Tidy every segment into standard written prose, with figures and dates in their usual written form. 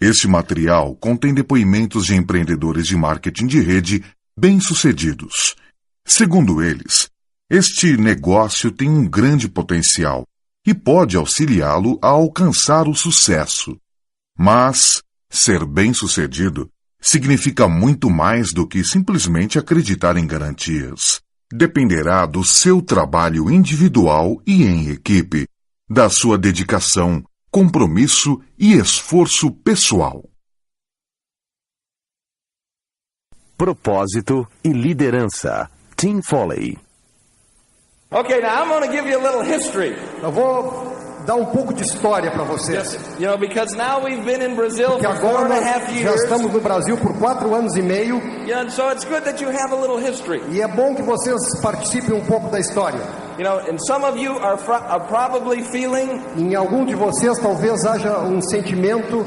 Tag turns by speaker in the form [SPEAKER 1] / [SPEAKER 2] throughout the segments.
[SPEAKER 1] Este material contém depoimentos de empreendedores de marketing de rede bem-sucedidos. Segundo eles, este negócio tem um grande potencial e pode auxiliá-lo a alcançar o sucesso. Mas ser bem-sucedido significa muito mais do que simplesmente acreditar em garantias. Dependerá do seu trabalho individual e em equipe, da sua dedicação, compromisso e esforço pessoal.
[SPEAKER 2] Propósito e liderança. Tim Foley.
[SPEAKER 3] Okay, now I'm going to give you a little history.
[SPEAKER 4] Eu vou dar um pouco de história para vocês.
[SPEAKER 3] You know, because now we've been in Brazil
[SPEAKER 4] Porque
[SPEAKER 3] for
[SPEAKER 4] agora
[SPEAKER 3] 4.5
[SPEAKER 4] já
[SPEAKER 3] years.
[SPEAKER 4] estamos no Brasil por 4 anos e meio.
[SPEAKER 3] Yeah, and so it's good that you have a little history.
[SPEAKER 4] E é bom que vocês participem um pouco da história.
[SPEAKER 3] You know, and some of you are probably feeling
[SPEAKER 4] Em algum de vocês talvez haja um sentimento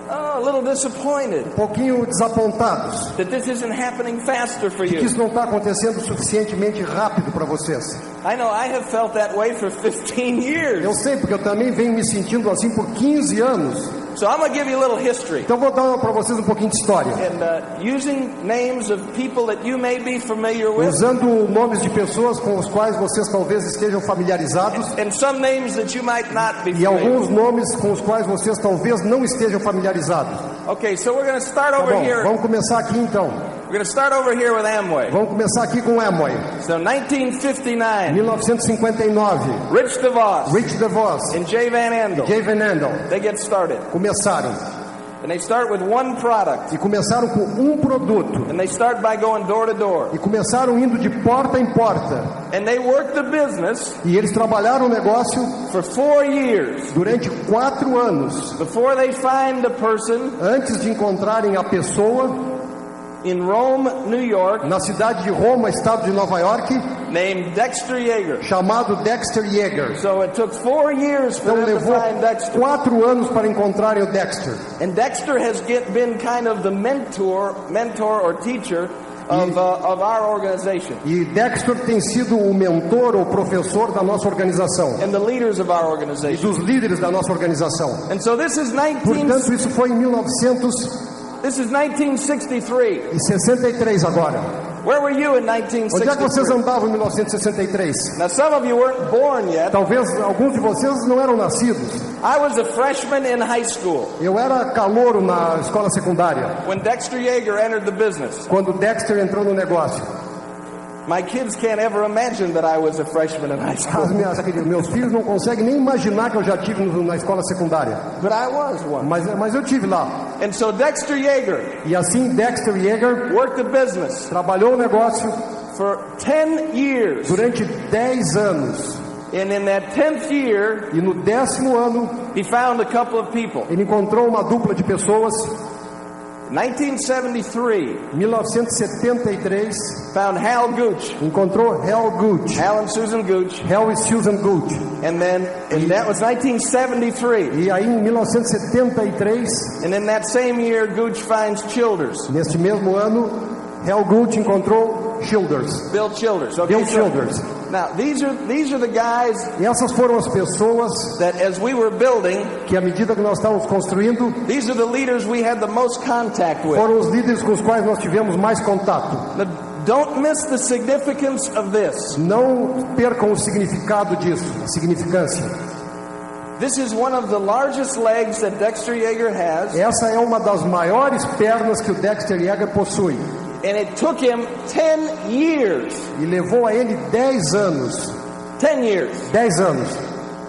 [SPEAKER 3] a little disappointed
[SPEAKER 4] um pouquinho desapontados.
[SPEAKER 3] that this isn't happening faster for
[SPEAKER 4] Que
[SPEAKER 3] you.
[SPEAKER 4] isso não está acontecendo suficientemente rápido para vocês.
[SPEAKER 3] I know I have felt that way for 15 years.
[SPEAKER 4] Eu sei, porque eu também venho me sentindo assim por 15 anos.
[SPEAKER 3] So I'm going to give you a little history.
[SPEAKER 4] Então vou dar para vocês um pouquinho de história.
[SPEAKER 3] And using names of people that you may be familiar with.
[SPEAKER 4] Usando nomes de pessoas com os quais vocês talvez estejam familiarizados.
[SPEAKER 3] And some names that you might not be
[SPEAKER 4] E
[SPEAKER 3] familiar
[SPEAKER 4] alguns
[SPEAKER 3] with.
[SPEAKER 4] nomes com os quais vocês talvez não estejam familiarizados.
[SPEAKER 3] Okay, so we're going to start
[SPEAKER 4] Tá
[SPEAKER 3] over
[SPEAKER 4] bom,
[SPEAKER 3] here.
[SPEAKER 4] vamos começar aqui então.
[SPEAKER 3] We're going to start over here with Amway.
[SPEAKER 4] Vamos começar aqui com Amway.
[SPEAKER 3] So 1959.
[SPEAKER 4] 1959.
[SPEAKER 3] Rich DeVos
[SPEAKER 4] Rich DeVos
[SPEAKER 3] and Jay Van Andel.
[SPEAKER 4] Jay Van Andel
[SPEAKER 3] They get started.
[SPEAKER 4] começaram.
[SPEAKER 3] And they start with one product.
[SPEAKER 4] E começaram com um produto.
[SPEAKER 3] And they start by going door to door.
[SPEAKER 4] E começaram indo de porta em porta.
[SPEAKER 3] And they work the business
[SPEAKER 4] E eles trabalharam o negócio
[SPEAKER 3] for 4 years
[SPEAKER 4] durante 4 anos.
[SPEAKER 3] before they find a person
[SPEAKER 4] Antes de encontrarem a pessoa
[SPEAKER 3] in Rome, New York,
[SPEAKER 4] na cidade de Roma, estado de Nova York,
[SPEAKER 3] named Dexter Yeager.
[SPEAKER 4] chamado Dexter Yeager.
[SPEAKER 3] So it took 4 years for
[SPEAKER 4] Então
[SPEAKER 3] them to
[SPEAKER 4] levou
[SPEAKER 3] find Dexter.
[SPEAKER 4] 4 anos para encontrarem o Dexter.
[SPEAKER 3] And Dexter has been kind of the mentor or teacher of our organization.
[SPEAKER 4] E Dexter tem sido o mentor ou professor da nossa organização.
[SPEAKER 3] And the leaders of our
[SPEAKER 4] E
[SPEAKER 3] organization.
[SPEAKER 4] dos líderes da nossa organização.
[SPEAKER 3] And so this is
[SPEAKER 4] Portanto, isso foi em 1963
[SPEAKER 3] 1963.
[SPEAKER 4] agora.
[SPEAKER 3] Where were you in
[SPEAKER 4] Onde é que vocês
[SPEAKER 3] 1963?
[SPEAKER 4] andavam em 1963?
[SPEAKER 3] Now some of you weren't born yet.
[SPEAKER 4] Talvez alguns de vocês não eram nascidos.
[SPEAKER 3] I was a freshman in high school
[SPEAKER 4] Eu era calouro na escola secundária,
[SPEAKER 3] when Dexter Yeager entered the business.
[SPEAKER 4] quando Dexter entrou no negócio.
[SPEAKER 3] My kids can't ever imagine that I was a freshman in high school.
[SPEAKER 4] Meus filhos não conseguem nem imaginar que eu já tive na escola secundária.
[SPEAKER 3] But I was one.
[SPEAKER 4] Mas eu tive lá.
[SPEAKER 3] And so Dexter Yeager
[SPEAKER 4] E assim Dexter Yeager
[SPEAKER 3] worked the business
[SPEAKER 4] trabalhou o negócio
[SPEAKER 3] for 10 years.
[SPEAKER 4] durante 10 anos.
[SPEAKER 3] And in that 10th year,
[SPEAKER 4] E no 10º ano,
[SPEAKER 3] he found a couple of people.
[SPEAKER 4] ele encontrou uma dupla de pessoas.
[SPEAKER 3] 1973,
[SPEAKER 4] 1973,
[SPEAKER 3] found Hal Gooch.
[SPEAKER 4] encontrou Hal Gooch.
[SPEAKER 3] Hal and Susan Gooch.
[SPEAKER 4] Hal e Susan Gooch.
[SPEAKER 3] And that was 1973.
[SPEAKER 4] E aí em 1973,
[SPEAKER 3] And in that same year, Gooch finds Childers.
[SPEAKER 4] neste mesmo ano, Hal Gooch encontrou Childers.
[SPEAKER 3] Bill Childers. Okay,
[SPEAKER 4] Bill Childers.
[SPEAKER 3] Now, these are the guys
[SPEAKER 4] E essas foram as pessoas
[SPEAKER 3] that as we were building,
[SPEAKER 4] que, à medida que nós estávamos construindo,
[SPEAKER 3] these are the leaders we had the most contact with.
[SPEAKER 4] foram os líderes com os quais nós tivemos mais contato.
[SPEAKER 3] Now, don't miss the significance of this.
[SPEAKER 4] Não percam o significado disso, a significância.
[SPEAKER 3] This is one of the largest legs that Dexter Yeager has,
[SPEAKER 4] Essa é uma das maiores pernas que o Dexter Yeager possui.
[SPEAKER 3] and it took him 10 years.
[SPEAKER 4] E levou a ele 10 anos.
[SPEAKER 3] 10 years
[SPEAKER 4] 10 anos.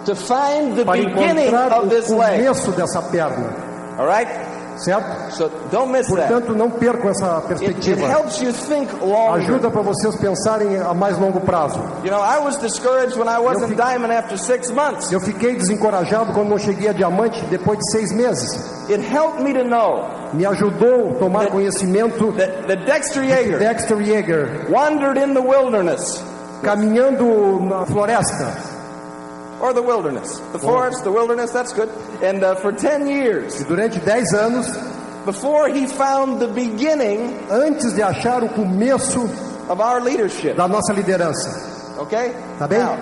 [SPEAKER 3] to find the
[SPEAKER 4] Para
[SPEAKER 3] beginning
[SPEAKER 4] encontrar
[SPEAKER 3] of
[SPEAKER 4] o
[SPEAKER 3] this leg.
[SPEAKER 4] começo dessa perna.
[SPEAKER 3] All right?
[SPEAKER 4] Certo?
[SPEAKER 3] So don't miss that.
[SPEAKER 4] Portanto, não percam essa
[SPEAKER 3] It
[SPEAKER 4] perspectiva.
[SPEAKER 3] helps you think longer.
[SPEAKER 4] Ajuda para vocês pensarem a mais longo prazo.
[SPEAKER 3] You know, I was discouraged when I wasn't
[SPEAKER 4] fico-
[SPEAKER 3] diamond after 6 months.
[SPEAKER 4] Eu fiquei desencorajado quando não cheguei a diamante depois de 6 meses.
[SPEAKER 3] It helped me to know
[SPEAKER 4] Me ajudou a tomar conhecimento
[SPEAKER 3] that Dexter
[SPEAKER 4] que
[SPEAKER 3] Yeager
[SPEAKER 4] Dexter Yeager,
[SPEAKER 3] wandered in the wilderness,
[SPEAKER 4] caminhando na floresta,
[SPEAKER 3] or the wilderness, the forest, the wilderness, that's good. And for 10 years,
[SPEAKER 4] e durante 10 anos,
[SPEAKER 3] before he found the beginning
[SPEAKER 4] antes de achar o começo
[SPEAKER 3] of our leadership.
[SPEAKER 4] da nossa liderança.
[SPEAKER 3] Okay?
[SPEAKER 4] Tá bem?
[SPEAKER 3] Now,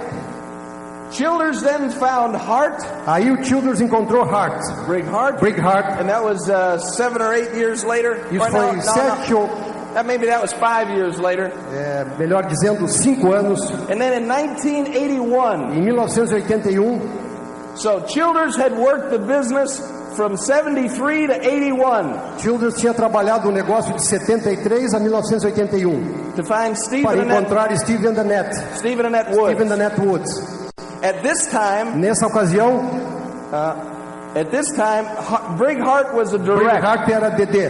[SPEAKER 3] Childers then found Hart.
[SPEAKER 4] Aí o Childers encontrou Hart.
[SPEAKER 3] Brig Hart. And that was 7 or 8 years later.
[SPEAKER 4] Isso foi 7 ou...
[SPEAKER 3] Maybe that was 5 years later.
[SPEAKER 4] Melhor dizendo, 5 anos.
[SPEAKER 3] And then in 1981.
[SPEAKER 4] Em 1981.
[SPEAKER 3] So Childers had worked the business from 73 to 81.
[SPEAKER 4] Childers tinha trabalhado o negócio de 73 a 1981.
[SPEAKER 3] To find
[SPEAKER 4] para encontrar Stephen and Annette Woods.
[SPEAKER 3] At this time,
[SPEAKER 4] nessa ocasião,
[SPEAKER 3] Brig Hart was a direct.
[SPEAKER 4] Brig Hart era DD.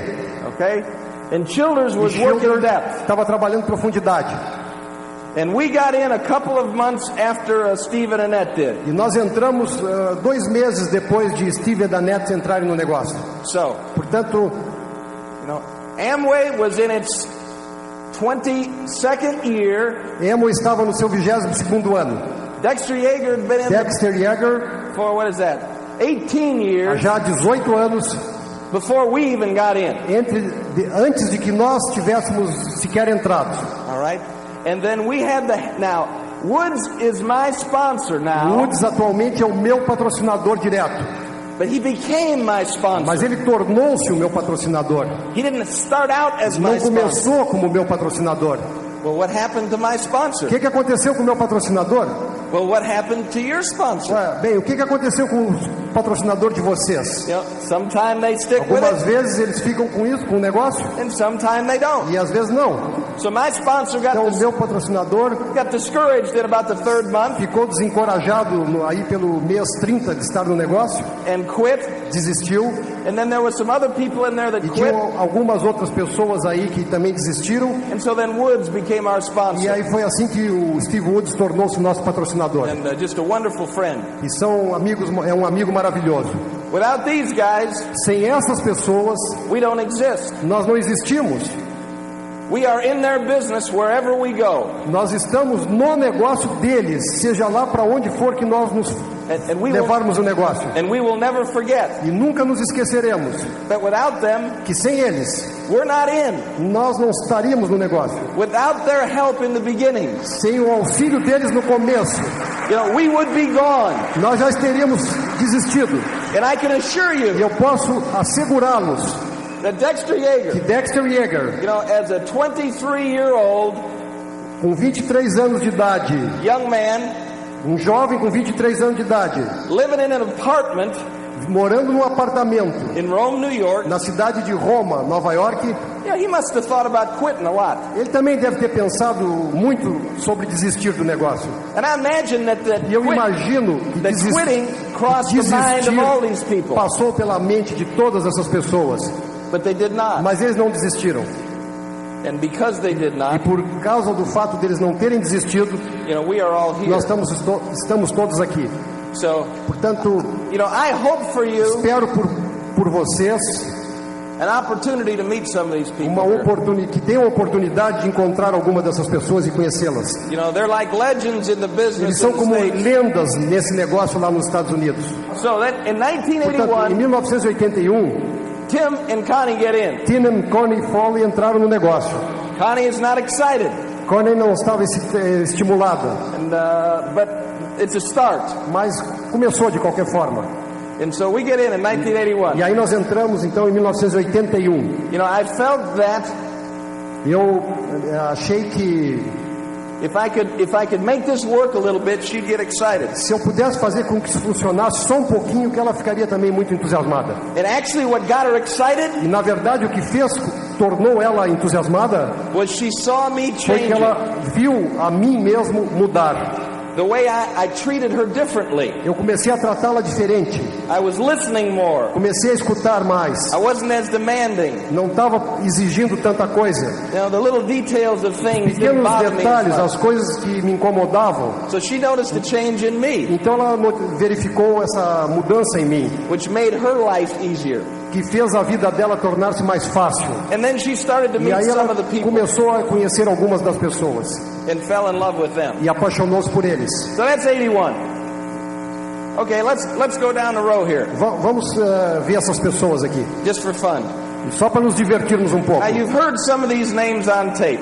[SPEAKER 3] Okay? And Childers was working depth.
[SPEAKER 4] Estava trabalhando profundidade.
[SPEAKER 3] And we got in a couple of months after Steve and Annette did.
[SPEAKER 4] E nós entramos 2 meses depois de Steve e Annette entrarem no negócio.
[SPEAKER 3] So,
[SPEAKER 4] portanto,
[SPEAKER 3] Amway was in its 22nd year.
[SPEAKER 4] Amway estava no seu 22º ano.
[SPEAKER 3] Dexter Yeager had been in for what is that? 18 years.
[SPEAKER 4] Já 18 anos.
[SPEAKER 3] Before we even got in.
[SPEAKER 4] Antes de que nós tivéssemos sequer entrado.
[SPEAKER 3] All right. And then we had now Woods is my sponsor now.
[SPEAKER 4] Woods atualmente é o meu patrocinador direto.
[SPEAKER 3] But he became my sponsor.
[SPEAKER 4] Mas ele tornou-se o meu patrocinador.
[SPEAKER 3] He didn't start out as my sponsor.
[SPEAKER 4] Não começou como meu patrocinador.
[SPEAKER 3] Well, what happened to my sponsor?
[SPEAKER 4] O que aconteceu com o meu patrocinador?
[SPEAKER 3] Well, what happened to your sponsor?
[SPEAKER 4] Bem, o que aconteceu com o patrocinador de vocês?
[SPEAKER 3] Sometimes they stick
[SPEAKER 4] Algumas vezes eles ficam com isso, com o negócio.
[SPEAKER 3] And sometimes they don't.
[SPEAKER 4] E às vezes não.
[SPEAKER 3] So my sponsor got
[SPEAKER 4] então o meu patrocinador
[SPEAKER 3] got discouraged in about the 3rd month.
[SPEAKER 4] Ficou desencorajado aí pelo mês 30 de estar no negócio.
[SPEAKER 3] And quit.
[SPEAKER 4] Desistiu.
[SPEAKER 3] And then there were some other people in there that
[SPEAKER 4] quit.
[SPEAKER 3] E
[SPEAKER 4] tinham algumas outras pessoas aí que também desistiram.
[SPEAKER 3] And so then Woods became our sponsor.
[SPEAKER 4] E aí foi assim que o Steve Woods tornou-se nosso patrocinador.
[SPEAKER 3] And just a wonderful friend.
[SPEAKER 4] E são amigos, é um amigo maravilhoso.
[SPEAKER 3] Without these guys,
[SPEAKER 4] sem essas pessoas,
[SPEAKER 3] we don't exist.
[SPEAKER 4] Nós não existimos.
[SPEAKER 3] We are in their business wherever we go.
[SPEAKER 4] Nós estamos no negócio deles, seja lá para onde for que nós nos levarmos o negócio.
[SPEAKER 3] And we will never forget.
[SPEAKER 4] E nunca nos esqueceremos.
[SPEAKER 3] That without them,
[SPEAKER 4] que sem eles,
[SPEAKER 3] we're not in.
[SPEAKER 4] Nós não estaríamos no negócio.
[SPEAKER 3] Without their help in the beginning,
[SPEAKER 4] sem o auxílio deles no começo,
[SPEAKER 3] we would be gone.
[SPEAKER 4] Nós já teríamos desistido.
[SPEAKER 3] And I can assure you,
[SPEAKER 4] e eu posso assegurá-los.
[SPEAKER 3] That Dexter Yeager,
[SPEAKER 4] que Dexter Yeager,
[SPEAKER 3] as a 23-year-old,
[SPEAKER 4] com 23 anos de idade,
[SPEAKER 3] young man,
[SPEAKER 4] jovem com 23 anos de idade,
[SPEAKER 3] living in an apartment,
[SPEAKER 4] morando num apartamento,
[SPEAKER 3] in Rome, New York,
[SPEAKER 4] na cidade de Roma, Nova York,
[SPEAKER 3] he must have thought about quitting a lot.
[SPEAKER 4] Ele também deve ter pensado muito sobre desistir do negócio.
[SPEAKER 3] And I imagine that
[SPEAKER 4] e eu imagino que desistir passou pela mente de todas essas pessoas.
[SPEAKER 3] But they did not.
[SPEAKER 4] Mas eles não desistiram.
[SPEAKER 3] And because they did not,
[SPEAKER 4] e por causa do fato deles não terem desistido,
[SPEAKER 3] we are all here.
[SPEAKER 4] Nós estamos todos aqui.
[SPEAKER 3] So,
[SPEAKER 4] portanto,
[SPEAKER 3] I hope for you,
[SPEAKER 4] espero por vocês
[SPEAKER 3] an opportunity to meet some of these people
[SPEAKER 4] que tenham a oportunidade de encontrar alguma dessas pessoas e conhecê-las.
[SPEAKER 3] They're like legends in the business.
[SPEAKER 4] Eles são como lendas nesse negócio lá nos Estados Unidos.
[SPEAKER 3] So that in 1981,
[SPEAKER 4] portanto, em 1981,
[SPEAKER 3] Tim and Connie get in.
[SPEAKER 4] Tim e Connie Foley entraram no negócio.
[SPEAKER 3] Connie is not excited.
[SPEAKER 4] Connie não estava estimulada.
[SPEAKER 3] But it's a start.
[SPEAKER 4] Mas começou de qualquer forma.
[SPEAKER 3] And so we get in 1981.
[SPEAKER 4] E aí nós entramos então em 1981.
[SPEAKER 3] I felt that.
[SPEAKER 4] Eu achei que
[SPEAKER 3] If I could make this work a little bit, she'd get excited.
[SPEAKER 4] Se eu pudesse fazer com que isso funcionasse só um pouquinho, que ela ficaria também muito entusiasmada.
[SPEAKER 3] And actually what got her excited,
[SPEAKER 4] e na verdade o que tornou ela entusiasmada,
[SPEAKER 3] was she saw me changing.
[SPEAKER 4] Foi que ela viu a mim mesmo mudar.
[SPEAKER 3] The way I treated her differently.
[SPEAKER 4] Eu comecei a tratá-la diferente.
[SPEAKER 3] I was listening more.
[SPEAKER 4] Comecei a escutar mais.
[SPEAKER 3] I wasn't as demanding.
[SPEAKER 4] Não estava exigindo tanta coisa.
[SPEAKER 3] The little details of things
[SPEAKER 4] pequenos detalhes, as coisas que me incomodavam.
[SPEAKER 3] So she noticed the change in me.
[SPEAKER 4] Então ela verificou essa mudança em mim.
[SPEAKER 3] Which made her life easier.
[SPEAKER 4] Que fez a vida dela tornar-se mais fácil.
[SPEAKER 3] And then she started to meet
[SPEAKER 4] e aí
[SPEAKER 3] some
[SPEAKER 4] ela
[SPEAKER 3] of the people.
[SPEAKER 4] Começou a conhecer algumas das pessoas.
[SPEAKER 3] And fell in love with them.
[SPEAKER 4] E apaixonou-se por eles.
[SPEAKER 3] So that's 81. Okay, let's go down the row here.
[SPEAKER 4] Vamos ver essas pessoas aqui.
[SPEAKER 3] Just for fun.
[SPEAKER 4] Só para nos divertirmos um pouco.
[SPEAKER 3] Now you've heard some of these names on tape.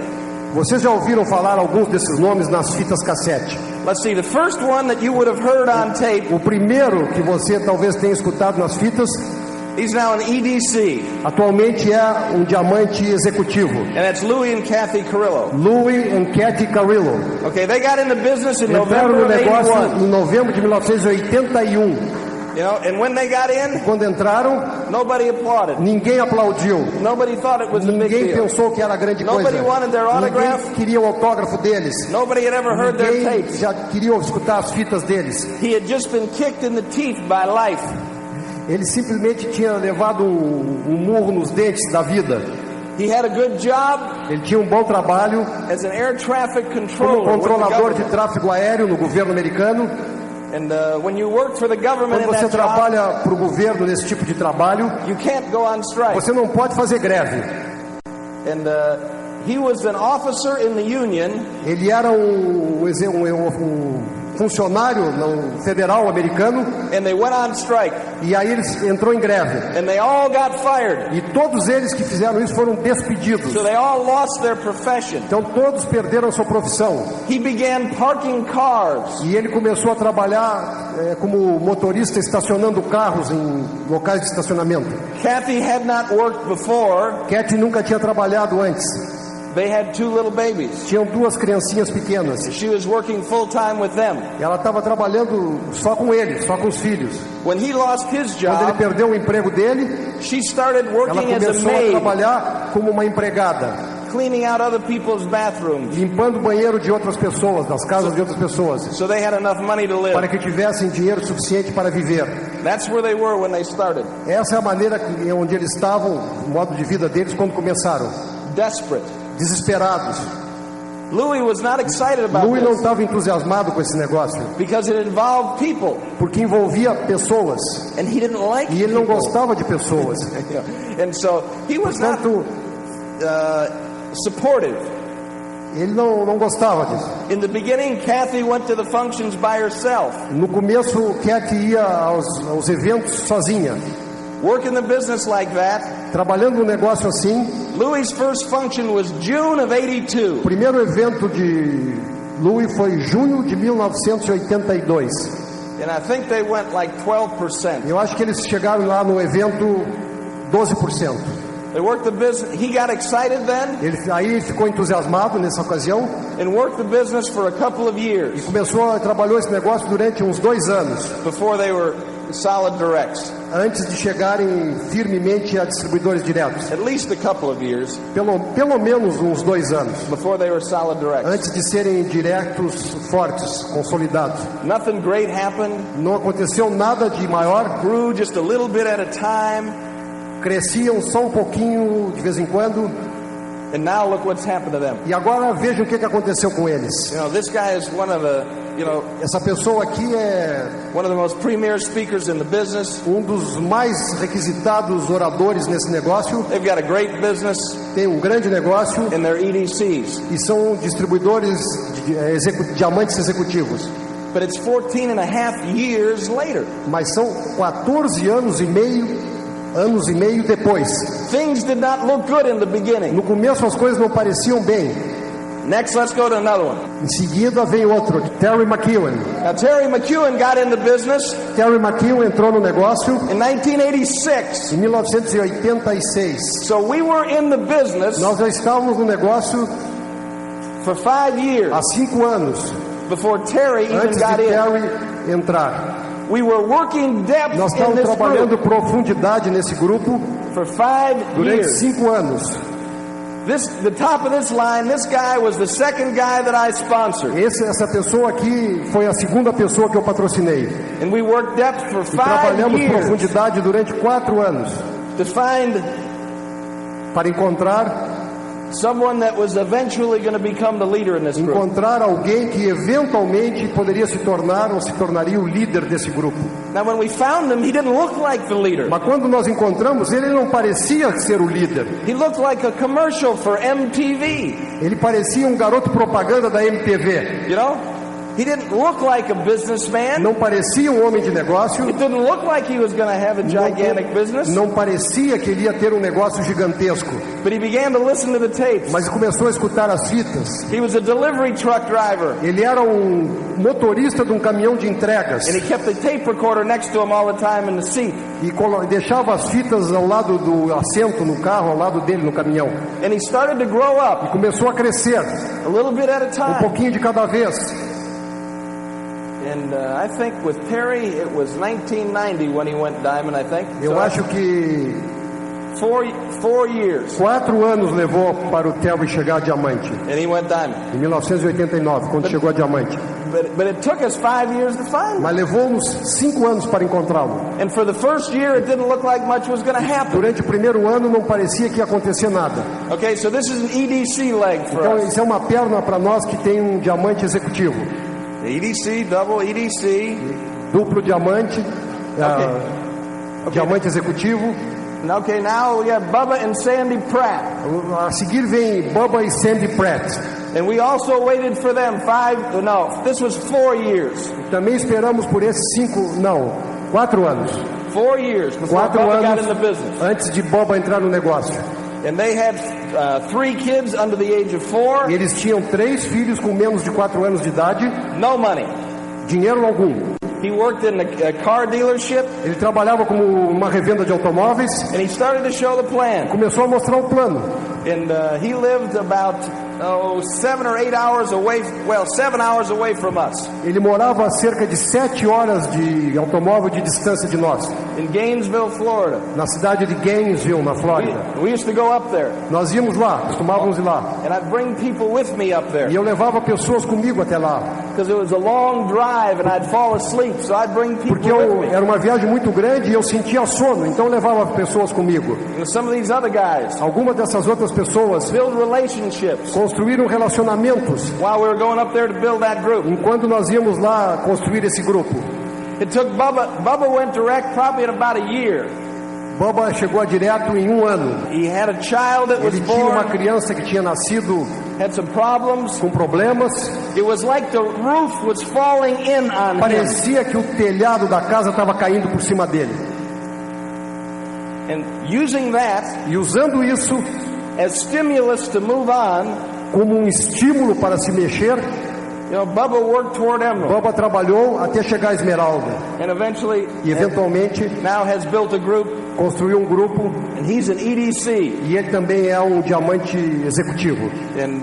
[SPEAKER 4] Vocês já ouviram falar alguns desses nomes nas fitas cassete?
[SPEAKER 3] Let's see, the first one that you would have heard on tape,
[SPEAKER 4] O primeiro que você talvez tenha escutado nas fitas,
[SPEAKER 3] he's now an EDC,
[SPEAKER 4] atualmente é um diamante executivo.
[SPEAKER 3] and that's Louis and Kathy Carrillo.
[SPEAKER 4] Louis and Kathy Carrillo.
[SPEAKER 3] Okay, they got into business in
[SPEAKER 4] Entraram
[SPEAKER 3] November
[SPEAKER 4] no
[SPEAKER 3] of
[SPEAKER 4] negócio
[SPEAKER 3] 81.
[SPEAKER 4] em novembro de 1981.
[SPEAKER 3] You know, and when they got in,
[SPEAKER 4] Quando entraram,
[SPEAKER 3] nobody applauded.
[SPEAKER 4] ninguém aplaudiu.
[SPEAKER 3] Nobody thought it was a big
[SPEAKER 4] Ninguém
[SPEAKER 3] deal.
[SPEAKER 4] pensou que era grande coisa.
[SPEAKER 3] Nobody wanted their autograph.
[SPEAKER 4] Ninguém queria o autógrafo deles.
[SPEAKER 3] Nobody had ever heard their
[SPEAKER 4] Ninguém
[SPEAKER 3] tapes.
[SPEAKER 4] já queria escutar as fitas deles.
[SPEAKER 3] He had just been kicked in the teeth by life.
[SPEAKER 4] Ele simplesmente tinha levado um murro nos dentes da vida.
[SPEAKER 3] He had a good job
[SPEAKER 4] Ele tinha um bom trabalho
[SPEAKER 3] as an air traffic
[SPEAKER 4] como
[SPEAKER 3] controller with the
[SPEAKER 4] controlador de
[SPEAKER 3] government.
[SPEAKER 4] tráfego aéreo no governo americano.
[SPEAKER 3] And when you work for the government
[SPEAKER 4] Quando
[SPEAKER 3] in
[SPEAKER 4] você
[SPEAKER 3] that job,
[SPEAKER 4] trabalha para o governo nesse tipo de trabalho,
[SPEAKER 3] you can't go on strike.
[SPEAKER 4] você não pode fazer greve.
[SPEAKER 3] And he was an officer in the union,
[SPEAKER 4] Ele era um funcionário federal americano,
[SPEAKER 3] and they went on strike,
[SPEAKER 4] e aí ele entrou em greve.
[SPEAKER 3] and they all got fired.
[SPEAKER 4] E todos eles que fizeram isso foram despedidos.
[SPEAKER 3] So they all lost their profession.
[SPEAKER 4] Então todos perderam a sua profissão.
[SPEAKER 3] He began parking cars.
[SPEAKER 4] E ele começou a trabalhar como motorista estacionando carros em locais de estacionamento.
[SPEAKER 3] Kathy had not worked before.
[SPEAKER 4] Kathy nunca tinha trabalhado antes.
[SPEAKER 3] They had 2 little babies.
[SPEAKER 4] Tinham 2 criancinhas pequenas.
[SPEAKER 3] She was working full time with them.
[SPEAKER 4] Ela estava trabalhando só com eles, só com os filhos.
[SPEAKER 3] When he lost his
[SPEAKER 4] Quando ele
[SPEAKER 3] job,
[SPEAKER 4] perdeu o emprego dele,
[SPEAKER 3] she started
[SPEAKER 4] ela
[SPEAKER 3] working as a
[SPEAKER 4] começou a
[SPEAKER 3] maid,
[SPEAKER 4] trabalhar como uma empregada,
[SPEAKER 3] cleaning out other people's bathrooms,
[SPEAKER 4] limpando o banheiro de outras pessoas, das casas de outras pessoas,
[SPEAKER 3] so they had enough money to
[SPEAKER 4] para
[SPEAKER 3] live.
[SPEAKER 4] que tivessem dinheiro suficiente para viver.
[SPEAKER 3] That's where they were when they started.
[SPEAKER 4] Essa é a maneira onde eles estavam, o modo de vida deles quando começaram.
[SPEAKER 3] Desperate.
[SPEAKER 4] Desesperados.
[SPEAKER 3] Louis was not excited about
[SPEAKER 4] Louis não
[SPEAKER 3] this
[SPEAKER 4] estava entusiasmado com esse negócio,
[SPEAKER 3] because it involved people,
[SPEAKER 4] porque envolvia pessoas,
[SPEAKER 3] and he didn't like
[SPEAKER 4] e ele não
[SPEAKER 3] people.
[SPEAKER 4] gostava de pessoas.
[SPEAKER 3] And so he was not
[SPEAKER 4] Portanto,
[SPEAKER 3] supportive.
[SPEAKER 4] ele não gostava disso.
[SPEAKER 3] In the beginning, Kathy went to the functions by herself.
[SPEAKER 4] No começo, Kathy ia aos eventos sozinha.
[SPEAKER 3] Working the business like that,
[SPEAKER 4] Trabalhando um negócio assim,
[SPEAKER 3] Louis' first function was June of 82.
[SPEAKER 4] o primeiro evento de Louis foi junho de 1982.
[SPEAKER 3] And I think they went like 12%.
[SPEAKER 4] Eu acho que eles chegaram lá no evento 12%.
[SPEAKER 3] They worked the business. He got excited then
[SPEAKER 4] Aí ficou entusiasmado nessa ocasião
[SPEAKER 3] and worked the business for a couple of
[SPEAKER 4] e
[SPEAKER 3] years
[SPEAKER 4] trabalhou esse negócio durante uns 2 anos,
[SPEAKER 3] before they were solid directs.
[SPEAKER 4] antes de chegarem firmemente a distribuidores diretos.
[SPEAKER 3] At least a couple of years
[SPEAKER 4] Pelo menos uns 2 anos,
[SPEAKER 3] before they were solid directs.
[SPEAKER 4] antes de serem diretos fortes, consolidados.
[SPEAKER 3] Nothing great happened.
[SPEAKER 4] Não aconteceu nada de maior,
[SPEAKER 3] Grew just a little bit at a time.
[SPEAKER 4] cresciam só um pouquinho de vez em quando,
[SPEAKER 3] And now look what's happened to them.
[SPEAKER 4] e agora vejam o que aconteceu com eles.
[SPEAKER 3] You know, this guy is one of the,
[SPEAKER 4] Essa pessoa aqui é
[SPEAKER 3] one of the most premier speakers in the business.
[SPEAKER 4] um dos mais requisitados oradores nesse negócio,
[SPEAKER 3] They've got a great business
[SPEAKER 4] tem um grande negócio
[SPEAKER 3] and they're EDCs.
[SPEAKER 4] e são distribuidores de diamantes executivos.
[SPEAKER 3] But it's 14 and a half years later.
[SPEAKER 4] Mas são 14 anos e meio depois.
[SPEAKER 3] Things did not look good in the beginning.
[SPEAKER 4] No começo as coisas não pareciam bem.
[SPEAKER 3] Next, let's go to another one.
[SPEAKER 4] Em seguida vem outro, Terry McEwen.
[SPEAKER 3] Now, Terry McEwen got in the business
[SPEAKER 4] Terry McEwen entrou no negócio
[SPEAKER 3] in 1986.
[SPEAKER 4] em 1986.
[SPEAKER 3] So we were in the business
[SPEAKER 4] Nós já estávamos no negócio
[SPEAKER 3] for 5 years
[SPEAKER 4] há 5 anos,
[SPEAKER 3] before Terry even
[SPEAKER 4] antes de
[SPEAKER 3] got in.
[SPEAKER 4] Terry entrar.
[SPEAKER 3] We were working depth
[SPEAKER 4] Nós
[SPEAKER 3] in
[SPEAKER 4] estávamos
[SPEAKER 3] this
[SPEAKER 4] trabalhando
[SPEAKER 3] group
[SPEAKER 4] profundidade nesse grupo
[SPEAKER 3] for 5
[SPEAKER 4] durante
[SPEAKER 3] years.
[SPEAKER 4] 5 anos.
[SPEAKER 3] The top of this line, this guy was the second guy that I sponsored.
[SPEAKER 4] Essa pessoa aqui foi a segunda pessoa que eu patrocinei.
[SPEAKER 3] And we worked depth for
[SPEAKER 4] E
[SPEAKER 3] 5
[SPEAKER 4] trabalhamos
[SPEAKER 3] years
[SPEAKER 4] profundidade durante 4 anos
[SPEAKER 3] to find
[SPEAKER 4] para encontrar
[SPEAKER 3] someone that was eventually going to become the leader in this group.
[SPEAKER 4] encontrar alguém que eventualmente poderia se tornar ou se tornaria o líder desse grupo.
[SPEAKER 3] Now, when we found him, he didn't look like the leader.
[SPEAKER 4] Mas quando nós encontramos, ele não parecia ser o líder.
[SPEAKER 3] He looked like a commercial for MTV.
[SPEAKER 4] Ele parecia um garoto propaganda da MTV.
[SPEAKER 3] You know, He didn't look like a businessman.
[SPEAKER 4] Não parecia um homem de negócio.
[SPEAKER 3] It didn't look like he was going to have a gigantic business.
[SPEAKER 4] Não parecia que ele ia ter um negócio gigantesco.
[SPEAKER 3] But he began to listen to the tapes.
[SPEAKER 4] Mas começou a escutar as fitas.
[SPEAKER 3] He was a delivery truck driver.
[SPEAKER 4] Ele era um motorista de um caminhão de entregas.
[SPEAKER 3] And he kept the tape recorder next to him all the time in the seat.
[SPEAKER 4] E deixava as fitas ao lado do assento no carro, ao lado dele no caminhão.
[SPEAKER 3] And he started to grow up.
[SPEAKER 4] E começou a crescer.
[SPEAKER 3] A little bit at a time.
[SPEAKER 4] Um pouquinho de cada vez.
[SPEAKER 3] And I think with Terry it was 1990 when he went diamond, I think.
[SPEAKER 4] Eu acho que
[SPEAKER 3] 4 years.
[SPEAKER 4] 4 anos levou para o Terry chegar a diamante.
[SPEAKER 3] And he went diamond.
[SPEAKER 4] Em 1989, quando chegou a diamante.
[SPEAKER 3] But it took us 5 years to find him.
[SPEAKER 4] Mas levou-nos 5 anos para encontrá-lo.
[SPEAKER 3] And for the first year it didn't look like much was going to happen.
[SPEAKER 4] Durante o primeiro ano não parecia que ia acontecer nada.
[SPEAKER 3] Okay, so this is an EDC leg for us.
[SPEAKER 4] Então isso é uma perna para nós que tem um diamante executivo.
[SPEAKER 3] EDC, double EDC.
[SPEAKER 4] Duplo diamante. Diamante executivo.
[SPEAKER 3] Okay, now we have Bubba and Sandy Pratt.
[SPEAKER 4] A seguir vem Bubba e Sandy Pratt.
[SPEAKER 3] And we also waited for them 4 years.
[SPEAKER 4] Também esperamos por esses 4 anos.
[SPEAKER 3] 4 years before Bubba got in the business.
[SPEAKER 4] Antes de Bubba entrar no negócio.
[SPEAKER 3] And they had 3 kids under the age of 4.
[SPEAKER 4] E eles tinham 3 filhos com menos de 4 anos de idade.
[SPEAKER 3] No money.
[SPEAKER 4] Dinheiro algum.
[SPEAKER 3] He worked in a car dealership.
[SPEAKER 4] Ele trabalhava como uma revenda de automóveis.
[SPEAKER 3] And he started to show the plan.
[SPEAKER 4] Começou a mostrar o plano.
[SPEAKER 3] And he lived about 7 or 8 hours away. Well, 7 hours away from us.
[SPEAKER 4] Ele morava a cerca de 7 horas de automóvel de distância de nós.
[SPEAKER 3] In Gainesville, Florida.
[SPEAKER 4] Na cidade de Gainesville, na Flórida.
[SPEAKER 3] We used to go up there.
[SPEAKER 4] Nós íamos lá, costumávamos ir lá.
[SPEAKER 3] And I'd bring people with me up there.
[SPEAKER 4] E eu levava pessoas comigo até lá.
[SPEAKER 3] Because it was a long drive and I'd fall asleep, so I'd bring people
[SPEAKER 4] Porque
[SPEAKER 3] with me.
[SPEAKER 4] Era uma viagem muito grande e eu sentia sono, então eu levava pessoas comigo.
[SPEAKER 3] And some of these other guys.
[SPEAKER 4] Algumas dessas outras pessoas
[SPEAKER 3] build relationships.
[SPEAKER 4] Construíram relacionamentos.
[SPEAKER 3] While we were going up there to build that group.
[SPEAKER 4] Enquanto nós íamos lá construir esse grupo.
[SPEAKER 3] It took Bubba went direct probably in about a year.
[SPEAKER 4] Bubba chegou a direto em 1 ano.
[SPEAKER 3] He had a child that was
[SPEAKER 4] Ele tinha uma
[SPEAKER 3] born.
[SPEAKER 4] criança que tinha nascido
[SPEAKER 3] Had some problems.
[SPEAKER 4] Com problemas.
[SPEAKER 3] It was like the roof was falling in on
[SPEAKER 4] Parecia que o telhado da casa estava caindo por cima dele.
[SPEAKER 3] And using that,
[SPEAKER 4] e usando isso
[SPEAKER 3] as stimulus to move on,
[SPEAKER 4] como estímulo para se mexer,
[SPEAKER 3] Bubba worked toward emerald.
[SPEAKER 4] Bubba trabalhou até chegar a esmeralda.
[SPEAKER 3] And eventually,
[SPEAKER 4] e eventualmente,
[SPEAKER 3] now has built a group.
[SPEAKER 4] Construiu grupo.
[SPEAKER 3] And he's an EDC.
[SPEAKER 4] E ele também é um diamante executivo.
[SPEAKER 3] And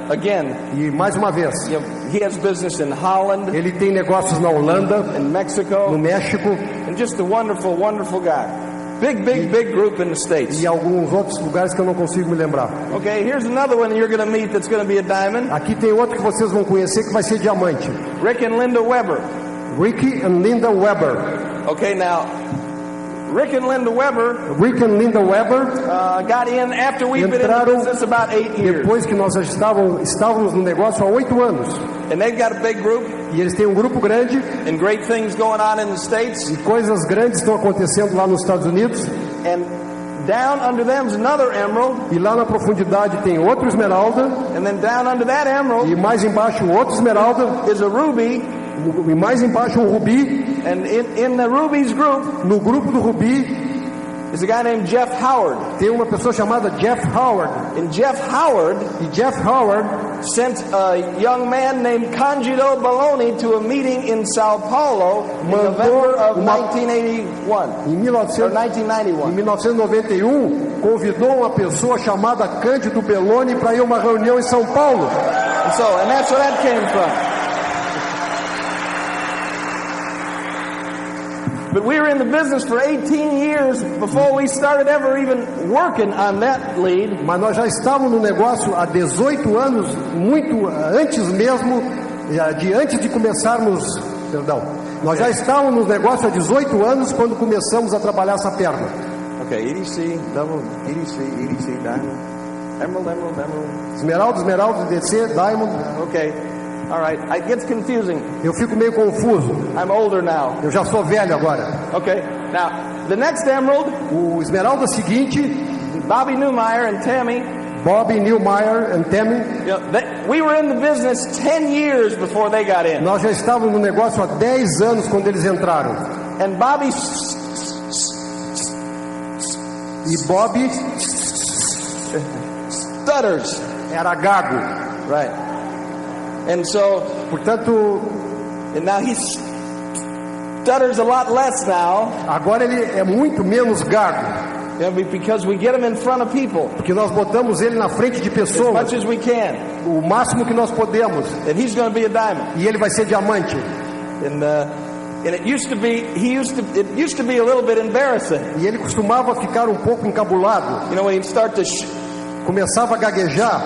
[SPEAKER 3] again,
[SPEAKER 4] e mais uma vez,
[SPEAKER 3] he has business in Holland.
[SPEAKER 4] Ele tem negócios na Holanda,
[SPEAKER 3] in Mexico,
[SPEAKER 4] no México.
[SPEAKER 3] And just a wonderful, wonderful guy. Big group in the States.
[SPEAKER 4] E alguns outros lugares que eu não consigo me lembrar.
[SPEAKER 3] Okay, here's another one you're going to meet that's going to be a diamond.
[SPEAKER 4] Aqui tem outro que vocês vão conhecer que vai ser diamante.
[SPEAKER 3] Rick and Linda Weber.
[SPEAKER 4] Ricky and Linda Weber.
[SPEAKER 3] Okay, now Rick and Linda Weber got in after we've been in the business about 8 years.
[SPEAKER 4] Depois que nós já estávamos no negócio há 8 anos.
[SPEAKER 3] And they've got a big group.
[SPEAKER 4] E eles têm grupo grande.
[SPEAKER 3] And great things going on in the States.
[SPEAKER 4] E coisas grandes estão acontecendo lá nos Estados Unidos.
[SPEAKER 3] And down under them is another emerald.
[SPEAKER 4] E lá na profundidade tem outro esmeralda.
[SPEAKER 3] And then down under that emerald.
[SPEAKER 4] E mais embaixo outro esmeralda.
[SPEAKER 3] Is a ruby.
[SPEAKER 4] E mais embaixo um rubi.
[SPEAKER 3] And in the ruby's group.
[SPEAKER 4] No grupo do rubi.
[SPEAKER 3] Is a guy named Jeff Howard.
[SPEAKER 4] Tem uma pessoa chamada Jeff Howard.
[SPEAKER 3] And Jeff Howard sent a young man named Candido Baloney to a meeting in Sao Paulo in November of 1981.
[SPEAKER 4] Em 1991, convidou uma pessoa chamada Cândido Belloni para ir a uma reunião em São Paulo.
[SPEAKER 3] And that's where that came from. But we were in the business for 18 years before we started ever even working on that lead.
[SPEAKER 4] Mas nós já estávamos no negócio há 18 anos, muito antes mesmo, antes de começarmos, nós já estávamos no negócio há 18 anos quando começamos a trabalhar essa perna.
[SPEAKER 3] Okay, EDC, double, EDC, diamond, emerald.
[SPEAKER 4] Esmeralda, EDC, diamond.
[SPEAKER 3] Okay. All right, it gets confusing.
[SPEAKER 4] Eu fico meio confuso.
[SPEAKER 3] I'm older now.
[SPEAKER 4] Eu já sou velho agora.
[SPEAKER 3] Okay, now the next emerald.
[SPEAKER 4] O esmeralda seguinte.
[SPEAKER 3] Bobby Newmeyer and Tammy. We were in the business 10 years before they got in.
[SPEAKER 4] Nós já estávamos no negócio há 10 anos quando eles entraram.
[SPEAKER 3] And Bobby
[SPEAKER 4] E Bob
[SPEAKER 3] stutters.
[SPEAKER 4] era gago.
[SPEAKER 3] Right. And so,
[SPEAKER 4] Portanto,
[SPEAKER 3] and now he stutters a lot less now.
[SPEAKER 4] agora ele é muito menos gago.
[SPEAKER 3] Because we get him in front of people.
[SPEAKER 4] Porque nós botamos ele na frente de
[SPEAKER 3] As
[SPEAKER 4] pessoas.
[SPEAKER 3] much as we can.
[SPEAKER 4] O máximo que nós podemos.
[SPEAKER 3] And he's going to be a diamond.
[SPEAKER 4] E ele vai ser diamante.
[SPEAKER 3] And it used to be, it used to be a little bit embarrassing.
[SPEAKER 4] E ele costumava ficar um pouco encabulado.
[SPEAKER 3] You know, when he'd start to
[SPEAKER 4] Começava a gaguejar.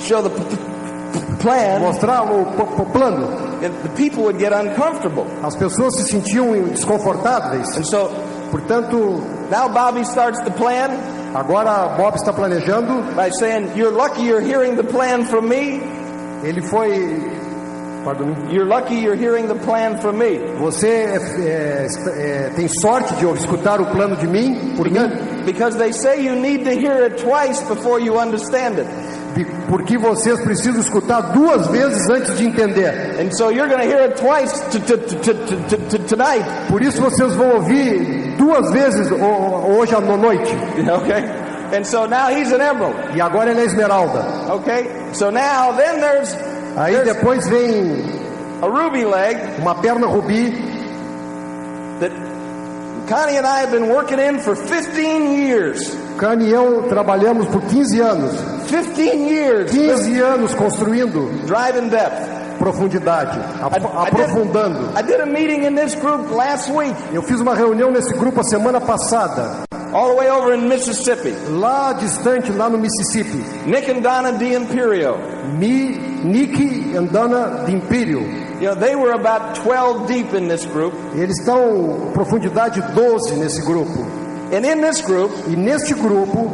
[SPEAKER 3] show the plan.
[SPEAKER 4] Mostrar o plano.
[SPEAKER 3] The people would get uncomfortable.
[SPEAKER 4] As pessoas se sentiam desconfortáveis.
[SPEAKER 3] And so,
[SPEAKER 4] Portanto,
[SPEAKER 3] now Bobby starts the plan.
[SPEAKER 4] agora Bob está planejando.
[SPEAKER 3] By saying, "You're lucky you're hearing the plan from me."
[SPEAKER 4] Ele foi... Pardon me.
[SPEAKER 3] You're lucky you're hearing the plan from me.
[SPEAKER 4] Você tem sorte de escutar o plano de mim, por mim.
[SPEAKER 3] Because they say you need to hear it twice before you understand it.
[SPEAKER 4] Porque vocês precisam escutar 2 vezes antes de entender.
[SPEAKER 3] And so you're going to hear it twice tonight.
[SPEAKER 4] Por isso vocês vão ouvir 2 vezes hoje à noite.
[SPEAKER 3] Okay? And so now he's an emerald.
[SPEAKER 4] E agora ele é esmeralda.
[SPEAKER 3] Okay? So now then there's
[SPEAKER 4] Aí depois vem
[SPEAKER 3] a ruby leg
[SPEAKER 4] uma perna rubi
[SPEAKER 3] that Connie and I have been working in for 15 years.
[SPEAKER 4] Connie e eu trabalhamos por 15 anos.
[SPEAKER 3] 15 years.
[SPEAKER 4] 15 anos construindo
[SPEAKER 3] Driving depth.
[SPEAKER 4] profundidade, aprofundando.
[SPEAKER 3] I did a meeting in this group last week.
[SPEAKER 4] Eu fiz uma reunião nesse grupo a semana passada.
[SPEAKER 3] All the way over in Mississippi.
[SPEAKER 4] Lá distante, lá no Mississippi.
[SPEAKER 3] Nick and Donna D'Imperio.
[SPEAKER 4] Nick e Donna D'Imperio.
[SPEAKER 3] You know, they were about 12 deep in this group.
[SPEAKER 4] Eles estão profundidade 12 nesse grupo.
[SPEAKER 3] And in this group,
[SPEAKER 4] E neste grupo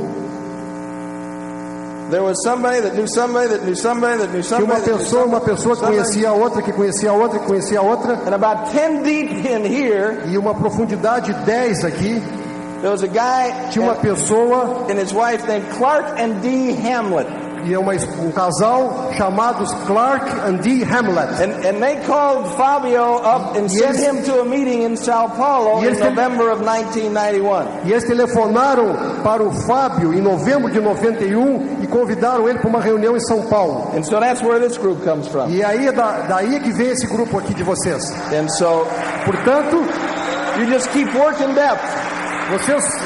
[SPEAKER 3] there was somebody that knew somebody that knew somebody that knew
[SPEAKER 4] tinha
[SPEAKER 3] somebody.
[SPEAKER 4] uma pessoa que conhecia a outra, que conhecia a outra, que conhecia a outra.
[SPEAKER 3] And about 10 deep in here,
[SPEAKER 4] E uma profundidade 10 aqui.
[SPEAKER 3] there was a guy
[SPEAKER 4] Tinha uma pessoa
[SPEAKER 3] and his wife named Clark and Dee Hamlet.
[SPEAKER 4] e um casal chamados Clark and Dee Hamlet.
[SPEAKER 3] And they called Fabio up and sent him to a meeting in Sao Paulo in November of 1991.
[SPEAKER 4] E eles telefonaram para o Fábio em novembro de 91 e convidaram ele para uma reunião em São Paulo.
[SPEAKER 3] And so that's where this group comes from.
[SPEAKER 4] E aí daí é que vem esse grupo aqui de vocês.
[SPEAKER 3] And so,
[SPEAKER 4] Portanto,
[SPEAKER 3] you just keep working depth.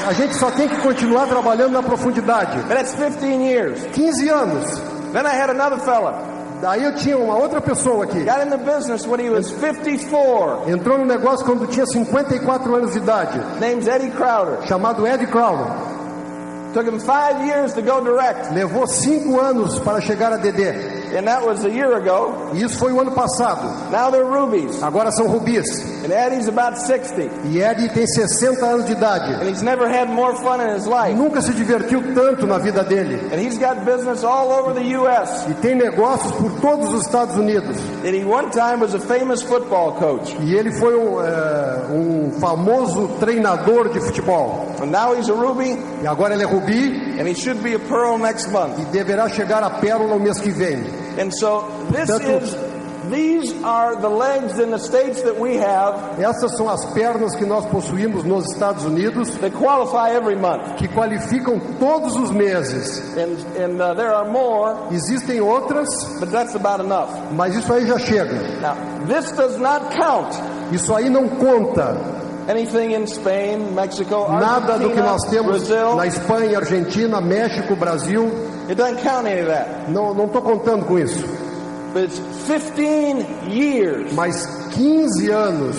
[SPEAKER 4] a gente só tem que continuar trabalhando na profundidade.
[SPEAKER 3] That's 15 years.
[SPEAKER 4] 15 anos.
[SPEAKER 3] Then I had another fella.
[SPEAKER 4] Daí eu tinha uma outra pessoa aqui.
[SPEAKER 3] Got in the business when he was 54.
[SPEAKER 4] Entrou no negócio quando tinha 54 anos de idade.
[SPEAKER 3] Name's Eddie Crowder.
[SPEAKER 4] Chamado Ed Crowder.
[SPEAKER 3] Took him 5 years to go direct.
[SPEAKER 4] Levou 5 anos para chegar a DD.
[SPEAKER 3] And that was a year ago.
[SPEAKER 4] E isso foi o ano passado.
[SPEAKER 3] Now they're rubies.
[SPEAKER 4] Agora são rubis.
[SPEAKER 3] And Eddie's about 60.
[SPEAKER 4] E Ed tem 60 anos de idade.
[SPEAKER 3] And he's never had more fun in his life.
[SPEAKER 4] Nunca se divertiu tanto na vida dele.
[SPEAKER 3] And he's got business all over the U.S.
[SPEAKER 4] E tem negócios por todos os Estados Unidos.
[SPEAKER 3] And he one time was a famous football coach.
[SPEAKER 4] E ele foi um famoso treinador de futebol.
[SPEAKER 3] And now he's a ruby.
[SPEAKER 4] E agora ele é rubi.
[SPEAKER 3] And he should be a pearl next month.
[SPEAKER 4] E deverá chegar a pérola o mês que vem.
[SPEAKER 3] And so these are the legs in the states that we have.
[SPEAKER 4] Essas são as pernas que nós possuímos nos Estados Unidos.
[SPEAKER 3] That qualify every month.
[SPEAKER 4] Que qualificam todos os meses.
[SPEAKER 3] And there are more.
[SPEAKER 4] Existem outras.
[SPEAKER 3] But that's about enough.
[SPEAKER 4] Mas isso aí já chega.
[SPEAKER 3] Now, this does not count.
[SPEAKER 4] Isso aí não conta.
[SPEAKER 3] Anything in Spain, Mexico,
[SPEAKER 4] nada do que nós temos
[SPEAKER 3] Brazil,
[SPEAKER 4] na Espanha, Argentina, México, Brasil.
[SPEAKER 3] It doesn't count any of that.
[SPEAKER 4] Não estou contando com isso.
[SPEAKER 3] But it's 15 years.
[SPEAKER 4] Mas 15 anos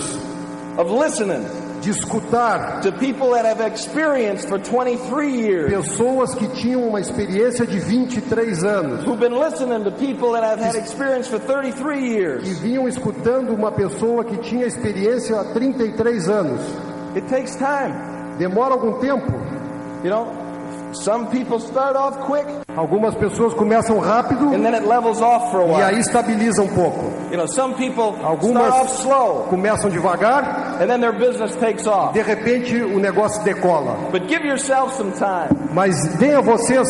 [SPEAKER 3] of listening
[SPEAKER 4] de escutar
[SPEAKER 3] to people that have experienced for 23 years.
[SPEAKER 4] Pessoas que tinham uma experiência de 23 anos.
[SPEAKER 3] Who've been listening to people that have had experience for 33 years.
[SPEAKER 4] Que vinham escutando uma pessoa que tinha experiência há 33 anos.
[SPEAKER 3] It takes time.
[SPEAKER 4] Demora algum tempo.
[SPEAKER 3] You know, some people start off quick.
[SPEAKER 4] Algumas pessoas começam rápido.
[SPEAKER 3] And then it levels off for a while.
[SPEAKER 4] E aí estabiliza um pouco.
[SPEAKER 3] You know, some people
[SPEAKER 4] Algumas
[SPEAKER 3] start off slow.
[SPEAKER 4] Começam devagar.
[SPEAKER 3] And then their business takes off.
[SPEAKER 4] De repente o negócio decola.
[SPEAKER 3] But give yourself some time.
[SPEAKER 4] Mas dê a vocês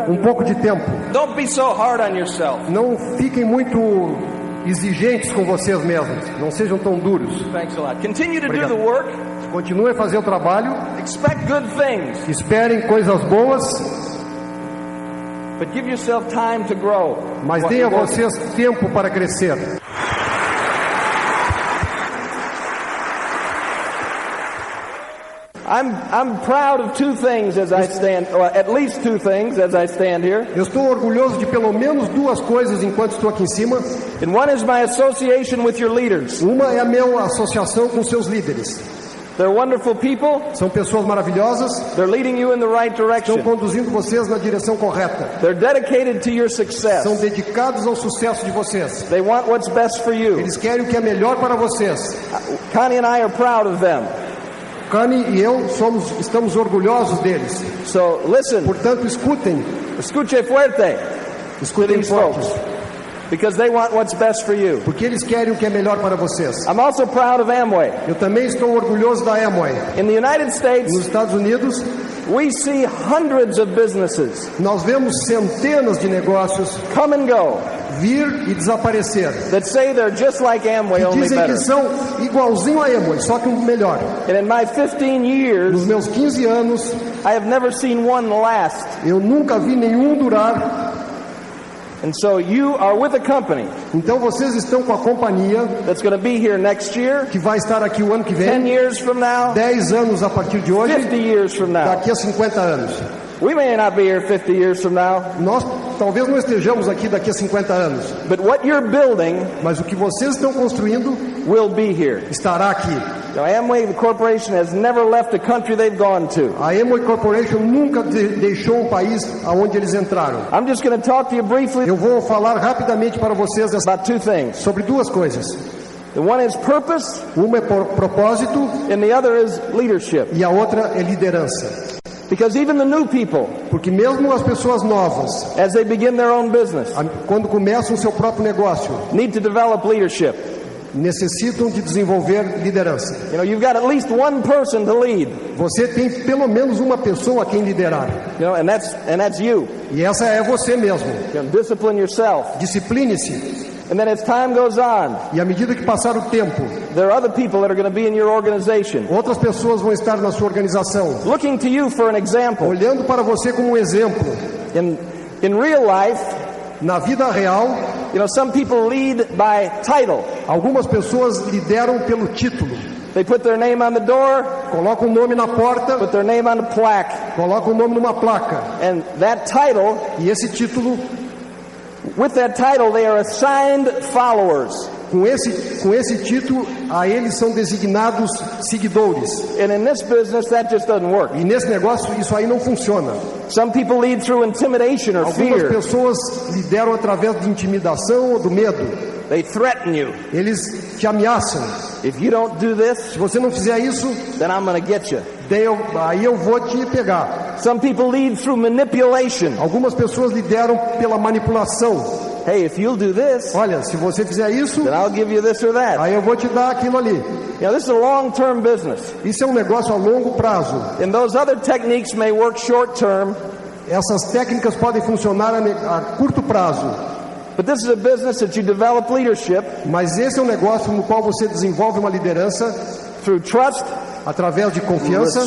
[SPEAKER 4] um pouco de tempo.
[SPEAKER 3] Don't be so hard on yourself.
[SPEAKER 4] Não fiquem muito exigentes com vocês mesmos. Não sejam tão duros.
[SPEAKER 3] Thanks a lot. Continue to do
[SPEAKER 4] Obrigado.
[SPEAKER 3] the work.
[SPEAKER 4] Continuem a fazer o trabalho.
[SPEAKER 3] Expect good things.
[SPEAKER 4] Esperem coisas boas.
[SPEAKER 3] But give yourself time to grow.
[SPEAKER 4] Mas deem a vocês tempo para crescer.
[SPEAKER 3] I'm proud of two things as I stand, or at least two things as I stand here.
[SPEAKER 4] Eu estou orgulhoso de pelo menos duas coisas enquanto estou aqui em cima.
[SPEAKER 3] And one is my association with your leaders.
[SPEAKER 4] Uma é a minha associação com seus líderes.
[SPEAKER 3] They're wonderful people.
[SPEAKER 4] São pessoas maravilhosas.
[SPEAKER 3] They're leading you in the right direction.
[SPEAKER 4] Estão conduzindo vocês na direção correta.
[SPEAKER 3] They're dedicated to your success.
[SPEAKER 4] São dedicados ao sucesso de vocês.
[SPEAKER 3] They want what's best for you.
[SPEAKER 4] Eles querem o que é melhor para vocês.
[SPEAKER 3] Connie and I are proud of them.
[SPEAKER 4] Connie e eu estamos orgulhosos deles.
[SPEAKER 3] So listen.
[SPEAKER 4] Portanto, escutem.
[SPEAKER 3] Escuche fuerte.
[SPEAKER 4] Escutem fortes.
[SPEAKER 3] Because they want what's best for you.
[SPEAKER 4] Porque eles querem o que é melhor para vocês.
[SPEAKER 3] I'm also proud of Amway.
[SPEAKER 4] Eu também estou orgulhoso da Amway.
[SPEAKER 3] In the United States,
[SPEAKER 4] nos Estados Unidos,
[SPEAKER 3] we see hundreds of businesses.
[SPEAKER 4] Nós vemos centenas de negócios
[SPEAKER 3] come and go.
[SPEAKER 4] Vir e desaparecer.
[SPEAKER 3] That say they're just like Amway,
[SPEAKER 4] que
[SPEAKER 3] only
[SPEAKER 4] dizem
[SPEAKER 3] better.
[SPEAKER 4] Que são igualzinho a Amway, só que melhor.
[SPEAKER 3] And in my 15 years,
[SPEAKER 4] nos meus 15 anos,
[SPEAKER 3] I have never seen one last.
[SPEAKER 4] Eu nunca vi nenhum durar.
[SPEAKER 3] And so you are with a company.
[SPEAKER 4] Então vocês estão com a companhia
[SPEAKER 3] that's going to be here next year.
[SPEAKER 4] Que vai estar aqui o ano que vem.
[SPEAKER 3] 10 years from now.
[SPEAKER 4] 10 anos a partir de hoje.
[SPEAKER 3] 50 years from now.
[SPEAKER 4] Daqui a 50 anos.
[SPEAKER 3] We may not be here 50 years from now.
[SPEAKER 4] Nós talvez não estejamos aqui daqui a 50 anos.
[SPEAKER 3] But what you're building,
[SPEAKER 4] mas o que vocês estão construindo,
[SPEAKER 3] will be here.
[SPEAKER 4] Estará aqui.
[SPEAKER 3] Now, Amway Corporation has never left a country they've gone to.
[SPEAKER 4] A Amway Corporation nunca deixou um país aonde eles entraram.
[SPEAKER 3] I'm just going to talk to you briefly.
[SPEAKER 4] Eu vou falar rapidamente para vocês
[SPEAKER 3] about two things.
[SPEAKER 4] Sobre duas coisas.
[SPEAKER 3] The one is purpose.
[SPEAKER 4] Uma é propósito.
[SPEAKER 3] And the other is leadership.
[SPEAKER 4] E a outra é liderança.
[SPEAKER 3] Because even the new people,
[SPEAKER 4] porque mesmo as pessoas novas,
[SPEAKER 3] as they begin their own business,
[SPEAKER 4] quando começam o seu próprio negócio,
[SPEAKER 3] need to develop leadership.
[SPEAKER 4] Necessitam de desenvolver liderança.
[SPEAKER 3] You know, you've got at least one person to lead.
[SPEAKER 4] Você tem pelo menos uma pessoa a quem liderar.
[SPEAKER 3] You know, and that's you.
[SPEAKER 4] E essa é você mesmo.
[SPEAKER 3] You know, discipline yourself.
[SPEAKER 4] Discipline-se.
[SPEAKER 3] And then as time goes on,
[SPEAKER 4] e à medida que passar o tempo,
[SPEAKER 3] there are other people that are going to be in your organization.
[SPEAKER 4] Outras pessoas vão estar na sua organização.
[SPEAKER 3] Looking to you for an example.
[SPEAKER 4] Olhando para você como um exemplo.
[SPEAKER 3] In real life,
[SPEAKER 4] na vida real,
[SPEAKER 3] you know, some people lead by title.
[SPEAKER 4] Algumas pessoas lideram pelo título.
[SPEAKER 3] They put their name on the door,
[SPEAKER 4] colocam o nome na porta,
[SPEAKER 3] put their name on the plaque.
[SPEAKER 4] Colocam o nome numa placa.
[SPEAKER 3] And that title,
[SPEAKER 4] e esse título,
[SPEAKER 3] with that title they are assigned followers.
[SPEAKER 4] Com esse título, a eles são designados seguidores.
[SPEAKER 3] And in this business that just doesn't work.
[SPEAKER 4] E nesse negócio isso aí não funciona.
[SPEAKER 3] Some people lead through intimidation or fear.
[SPEAKER 4] Algumas pessoas lideram através de intimidação ou do medo.
[SPEAKER 3] They threaten you.
[SPEAKER 4] Eles te ameaçam.
[SPEAKER 3] If you don't do this,
[SPEAKER 4] se você não fizer isso,
[SPEAKER 3] then I'm going to get you.
[SPEAKER 4] Aí eu vou te pegar.
[SPEAKER 3] Some people lead through manipulation.
[SPEAKER 4] Algumas pessoas lideram pela manipulação.
[SPEAKER 3] Hey, if you'll do this,
[SPEAKER 4] olha, se você fizer isso,
[SPEAKER 3] then I'll give you this or that.
[SPEAKER 4] Aí eu vou te dar aquilo ali.
[SPEAKER 3] You know, this is a long-term business.
[SPEAKER 4] Isso é um negócio a longo prazo.
[SPEAKER 3] And those other techniques may work short-term.
[SPEAKER 4] Essas técnicas podem funcionar a curto prazo.
[SPEAKER 3] But this is a business that you develop leadership.
[SPEAKER 4] Mas esse é um negócio no qual você desenvolve uma liderança
[SPEAKER 3] through trust,
[SPEAKER 4] através de confiança,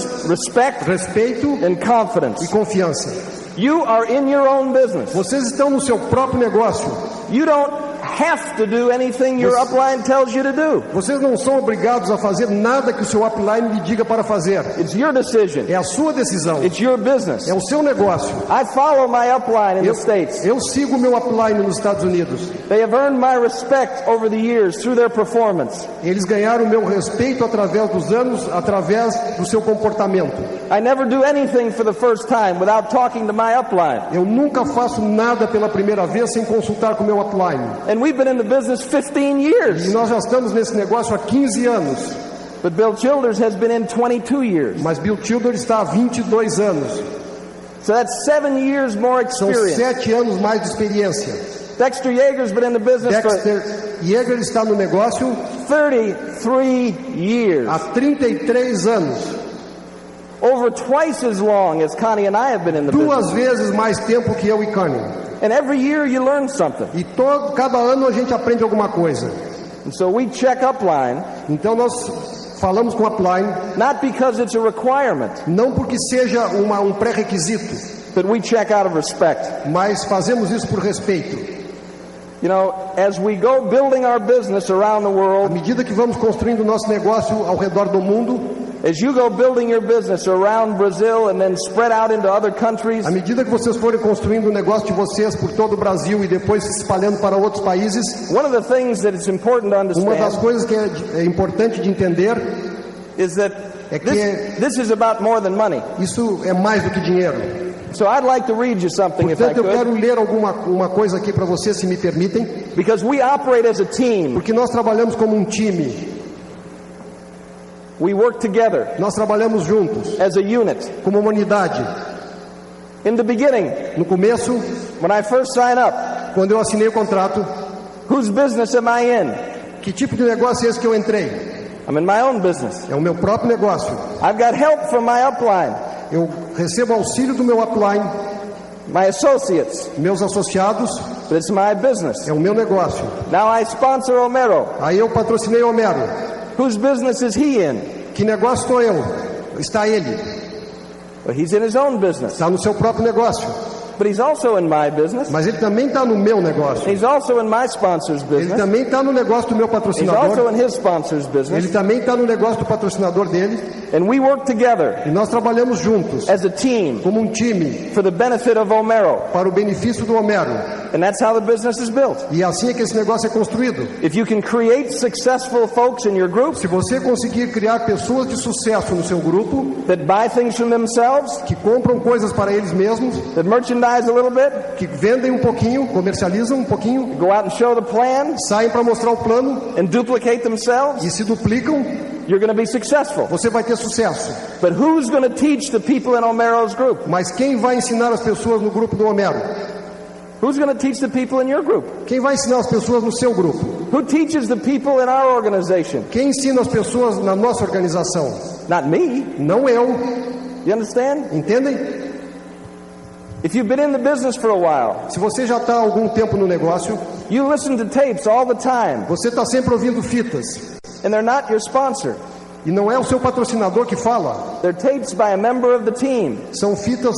[SPEAKER 4] respeito
[SPEAKER 3] and confidence.
[SPEAKER 4] E confiança.
[SPEAKER 3] You are in your own business.
[SPEAKER 4] Vocês estão no seu próprio negócio.
[SPEAKER 3] You don't have to do anything your upline tells you to do.
[SPEAKER 4] Vocês não são obrigados a fazer nada que o seu upline lhe diga para fazer.
[SPEAKER 3] It's your decision.
[SPEAKER 4] É a sua decisão.
[SPEAKER 3] It's your business.
[SPEAKER 4] É o seu negócio.
[SPEAKER 3] I follow my upline in the States.
[SPEAKER 4] Eu sigo o meu upline nos Estados Unidos.
[SPEAKER 3] They have earned my respect over the years through their performance.
[SPEAKER 4] Eles ganharam o meu respeito através dos anos, através do seu comportamento.
[SPEAKER 3] I never do anything for the first time without talking to my upline.
[SPEAKER 4] Eu nunca faço nada pela primeira vez sem consultar com o meu upline.
[SPEAKER 3] And we've been in the business 15 years.
[SPEAKER 4] E nós já estamos nesse negócio há 15 anos.
[SPEAKER 3] But Bill Childers has been in 22 years.
[SPEAKER 4] Mas Bill Childers está há 22 anos.
[SPEAKER 3] So that's 7 years more experience.
[SPEAKER 4] São 7 anos mais de experiência.
[SPEAKER 3] Dexter Yeager's been in the business
[SPEAKER 4] Dexter Yeager está no negócio
[SPEAKER 3] 33 years.
[SPEAKER 4] Há 33 anos.
[SPEAKER 3] over twice as long as Connie and I have been in the
[SPEAKER 4] Duas
[SPEAKER 3] business.
[SPEAKER 4] vezes mais tempo que eu e Connie.
[SPEAKER 3] And every year you learn something.
[SPEAKER 4] E cada ano a gente aprende alguma coisa.
[SPEAKER 3] And so we check upline,
[SPEAKER 4] Então nós falamos com a upline,
[SPEAKER 3] not because it's a requirement,
[SPEAKER 4] não porque seja um pré-requisito,
[SPEAKER 3] but we check out of respect.
[SPEAKER 4] mas fazemos isso por respeito.
[SPEAKER 3] You know, as we go building our business around the
[SPEAKER 4] À
[SPEAKER 3] world,
[SPEAKER 4] medida que vamos construindo o nosso negócio ao redor do mundo,
[SPEAKER 3] as you go building your business around Brazil and then spread out into other countries,
[SPEAKER 4] à medida que vocês forem construindo o negócio de vocês por todo o Brasil e depois se espalhando para outros países,
[SPEAKER 3] one of the things that it's important to
[SPEAKER 4] uma das
[SPEAKER 3] understand
[SPEAKER 4] coisas que é importante de entender
[SPEAKER 3] is that
[SPEAKER 4] é que
[SPEAKER 3] this is about more than money.
[SPEAKER 4] isso é mais do que dinheiro.
[SPEAKER 3] So I'd like to read you something if I
[SPEAKER 4] Portanto, eu quero
[SPEAKER 3] could,
[SPEAKER 4] ler uma coisa aqui para vocês, se me permitem,
[SPEAKER 3] because we operate as a team.
[SPEAKER 4] porque nós trabalhamos como um time,
[SPEAKER 3] We work together
[SPEAKER 4] nós trabalhamos juntos,
[SPEAKER 3] as a unit.
[SPEAKER 4] como uma unidade.
[SPEAKER 3] In the beginning,
[SPEAKER 4] No começo,
[SPEAKER 3] when I first sign up,
[SPEAKER 4] quando eu assinei o contrato,
[SPEAKER 3] whose business am I in?
[SPEAKER 4] que tipo de negócio é esse que eu entrei?
[SPEAKER 3] I'm in my own business.
[SPEAKER 4] É o meu próprio negócio.
[SPEAKER 3] I've got help from my upline,
[SPEAKER 4] Eu recebo auxílio do meu upline,
[SPEAKER 3] my associates,
[SPEAKER 4] meus associados,
[SPEAKER 3] but it's my business.
[SPEAKER 4] é o meu negócio.
[SPEAKER 3] Now I sponsor Homero.
[SPEAKER 4] Aí eu patrocinei o Homero.
[SPEAKER 3] Whose business is he in?
[SPEAKER 4] Que negócio estou eu? Está ele.
[SPEAKER 3] Well, he's in his own business,
[SPEAKER 4] Está no seu próprio negócio.
[SPEAKER 3] but he's also in my business.
[SPEAKER 4] Mas ele também está no meu negócio.
[SPEAKER 3] He's also in my sponsor's
[SPEAKER 4] Ele
[SPEAKER 3] business.
[SPEAKER 4] também está no negócio do meu
[SPEAKER 3] He's also
[SPEAKER 4] patrocinador.
[SPEAKER 3] in his sponsor's
[SPEAKER 4] Ele
[SPEAKER 3] business.
[SPEAKER 4] também está no negócio do patrocinador dele.
[SPEAKER 3] And we work together
[SPEAKER 4] E nós trabalhamos juntos,
[SPEAKER 3] as a team
[SPEAKER 4] como um time,
[SPEAKER 3] for the benefit of Homero.
[SPEAKER 4] para o benefício do Homero.
[SPEAKER 3] And that's how the business is built.
[SPEAKER 4] E assim é que esse negócio é construído.
[SPEAKER 3] If you can create successful folks in your group
[SPEAKER 4] Se você conseguir criar pessoas de sucesso no seu grupo,
[SPEAKER 3] that buy things from themselves,
[SPEAKER 4] que compram coisas para eles mesmos,
[SPEAKER 3] that merchandise a little bit,
[SPEAKER 4] que vendem um pouquinho, comercializam um pouquinho,
[SPEAKER 3] go out and show the plan,
[SPEAKER 4] saem para mostrar o plano
[SPEAKER 3] and duplicate themselves,
[SPEAKER 4] e se duplicam,
[SPEAKER 3] you're going to be successful.
[SPEAKER 4] você vai ter sucesso.
[SPEAKER 3] But who's going to teach the people in Homero's group?
[SPEAKER 4] Mas quem vai ensinar as pessoas no grupo do Homero?
[SPEAKER 3] Who's going to teach the people in your group?
[SPEAKER 4] Quem vai ensinar as pessoas no seu grupo?
[SPEAKER 3] Who teaches the people in our organization?
[SPEAKER 4] Quem ensina as pessoas na nossa organização?
[SPEAKER 3] Not me.
[SPEAKER 4] Não eu.
[SPEAKER 3] You understand?
[SPEAKER 4] Entendem?
[SPEAKER 3] If you've been in the business for a while,
[SPEAKER 4] Se você já está há algum tempo no negócio,
[SPEAKER 3] you listen to tapes all the time,
[SPEAKER 4] você está sempre ouvindo fitas.
[SPEAKER 3] and they're not your sponsor.
[SPEAKER 4] E não é o seu patrocinador que fala.
[SPEAKER 3] They're tapes by a member of the team.
[SPEAKER 4] São fitas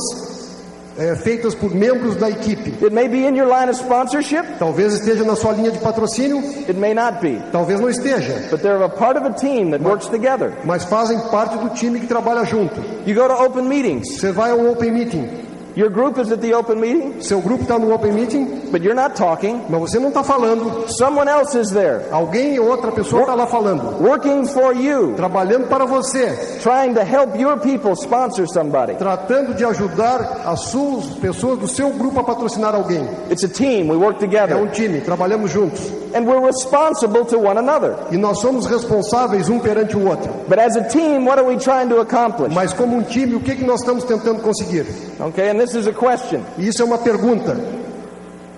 [SPEAKER 4] feitas por membros da equipe.
[SPEAKER 3] It may be in your line of sponsorship,
[SPEAKER 4] Talvez esteja na sua linha de patrocínio,
[SPEAKER 3] it may not be.
[SPEAKER 4] talvez não esteja.
[SPEAKER 3] But they're a part of a team that works together.
[SPEAKER 4] Mas fazem parte do time que trabalha junto.
[SPEAKER 3] You go to open meetings.
[SPEAKER 4] Você vai ao Open Meeting.
[SPEAKER 3] Your group is at the open meeting,
[SPEAKER 4] Seu grupo está no Open Meeting,
[SPEAKER 3] but you're not talking.
[SPEAKER 4] mas você não está falando.
[SPEAKER 3] Someone else is there,
[SPEAKER 4] Alguém ou outra pessoa está lá falando.
[SPEAKER 3] working for you,
[SPEAKER 4] Trabalhando para você.
[SPEAKER 3] trying to help your people sponsor somebody.
[SPEAKER 4] Tratando de ajudar as suas pessoas do seu grupo a patrocinar alguém.
[SPEAKER 3] It's a team. We work
[SPEAKER 4] É
[SPEAKER 3] together.
[SPEAKER 4] um time, trabalhamos juntos.
[SPEAKER 3] And we're responsible to one another.
[SPEAKER 4] E nós somos responsáveis um perante o outro.
[SPEAKER 3] But as a team, what are we trying to accomplish?
[SPEAKER 4] Mas como um time, o que nós estamos tentando conseguir?
[SPEAKER 3] Okay, and this is a question.
[SPEAKER 4] E isso é uma pergunta.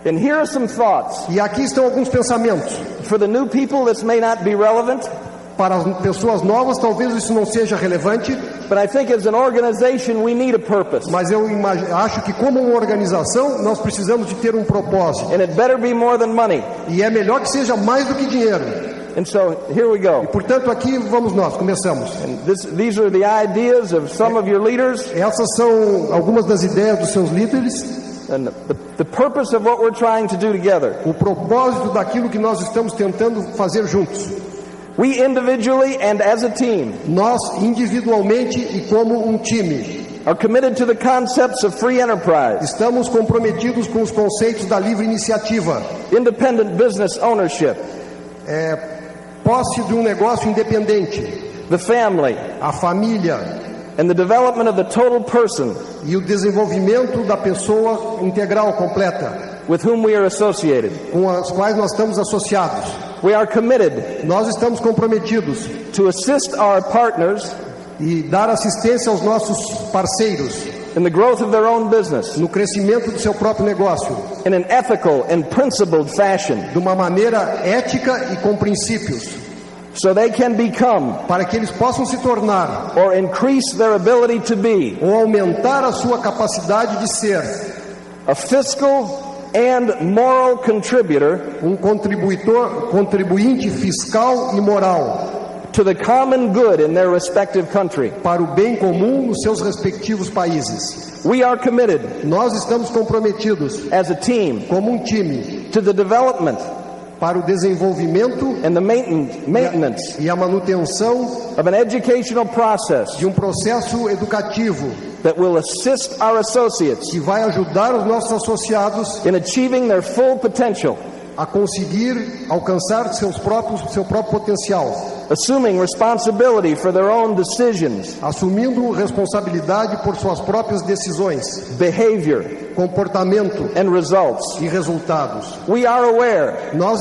[SPEAKER 3] And here are some thoughts.
[SPEAKER 4] E aqui estão alguns pensamentos.
[SPEAKER 3] For the new people, this may not be relevant,
[SPEAKER 4] Para as pessoas novas, talvez isso não seja relevante,
[SPEAKER 3] but I think as an organization, we need a purpose.
[SPEAKER 4] mas eu acho que como uma organização, nós precisamos de ter um propósito.
[SPEAKER 3] And it better be more than money.
[SPEAKER 4] E é melhor que seja mais do que dinheiro.
[SPEAKER 3] And so, here we go.
[SPEAKER 4] Portanto, aqui vamos nós, começamos.
[SPEAKER 3] And these are the ideas of some of your leaders,
[SPEAKER 4] Essas são algumas das ideias dos seus líderes,
[SPEAKER 3] and the purpose of what we're trying to do together.
[SPEAKER 4] o propósito daquilo que nós estamos tentando fazer juntos.
[SPEAKER 3] We individually and as a team
[SPEAKER 4] Nós, individualmente e como um time,
[SPEAKER 3] are committed to the concepts of free enterprise,
[SPEAKER 4] estamos comprometidos com os conceitos da livre iniciativa,
[SPEAKER 3] independent business ownership,
[SPEAKER 4] posse de um negócio independente,
[SPEAKER 3] the family,
[SPEAKER 4] a família
[SPEAKER 3] and the development of the total person
[SPEAKER 4] e o desenvolvimento da pessoa integral, completa,
[SPEAKER 3] with whom we are associated.
[SPEAKER 4] com as quais nós estamos associados.
[SPEAKER 3] We are committed
[SPEAKER 4] Nós estamos comprometidos
[SPEAKER 3] to assist our partners
[SPEAKER 4] e dar assistência aos nossos parceiros
[SPEAKER 3] in the growth of their own business
[SPEAKER 4] no crescimento do seu próprio negócio,
[SPEAKER 3] in an ethical and principled fashion.
[SPEAKER 4] de uma maneira ética e com princípios.
[SPEAKER 3] so they can become,
[SPEAKER 4] para que eles possam se tornar,
[SPEAKER 3] or increase their ability to be,
[SPEAKER 4] ou aumentar a sua capacidade de ser,
[SPEAKER 3] a fiscal and moral contributor
[SPEAKER 4] contribuinte fiscal e moral
[SPEAKER 3] to the common good in their respective country.
[SPEAKER 4] Para o bem comum nos seus respectivos países.
[SPEAKER 3] We are committed,
[SPEAKER 4] nós estamos comprometidos,
[SPEAKER 3] as a team,
[SPEAKER 4] como time,
[SPEAKER 3] to the development
[SPEAKER 4] para o desenvolvimento
[SPEAKER 3] and the maintenance
[SPEAKER 4] e a manutenção
[SPEAKER 3] of an educational process
[SPEAKER 4] de processo educativo
[SPEAKER 3] that will assist our associates
[SPEAKER 4] que vai ajudar os nossos associados
[SPEAKER 3] in achieving their full potential,
[SPEAKER 4] a conseguir alcançar seu próprio potencial,
[SPEAKER 3] assuming responsibility for their own decisions,
[SPEAKER 4] assumindo responsabilidade por suas próprias decisões,
[SPEAKER 3] behavior,
[SPEAKER 4] comportamento
[SPEAKER 3] and results.
[SPEAKER 4] E resultados.
[SPEAKER 3] We are aware
[SPEAKER 4] nós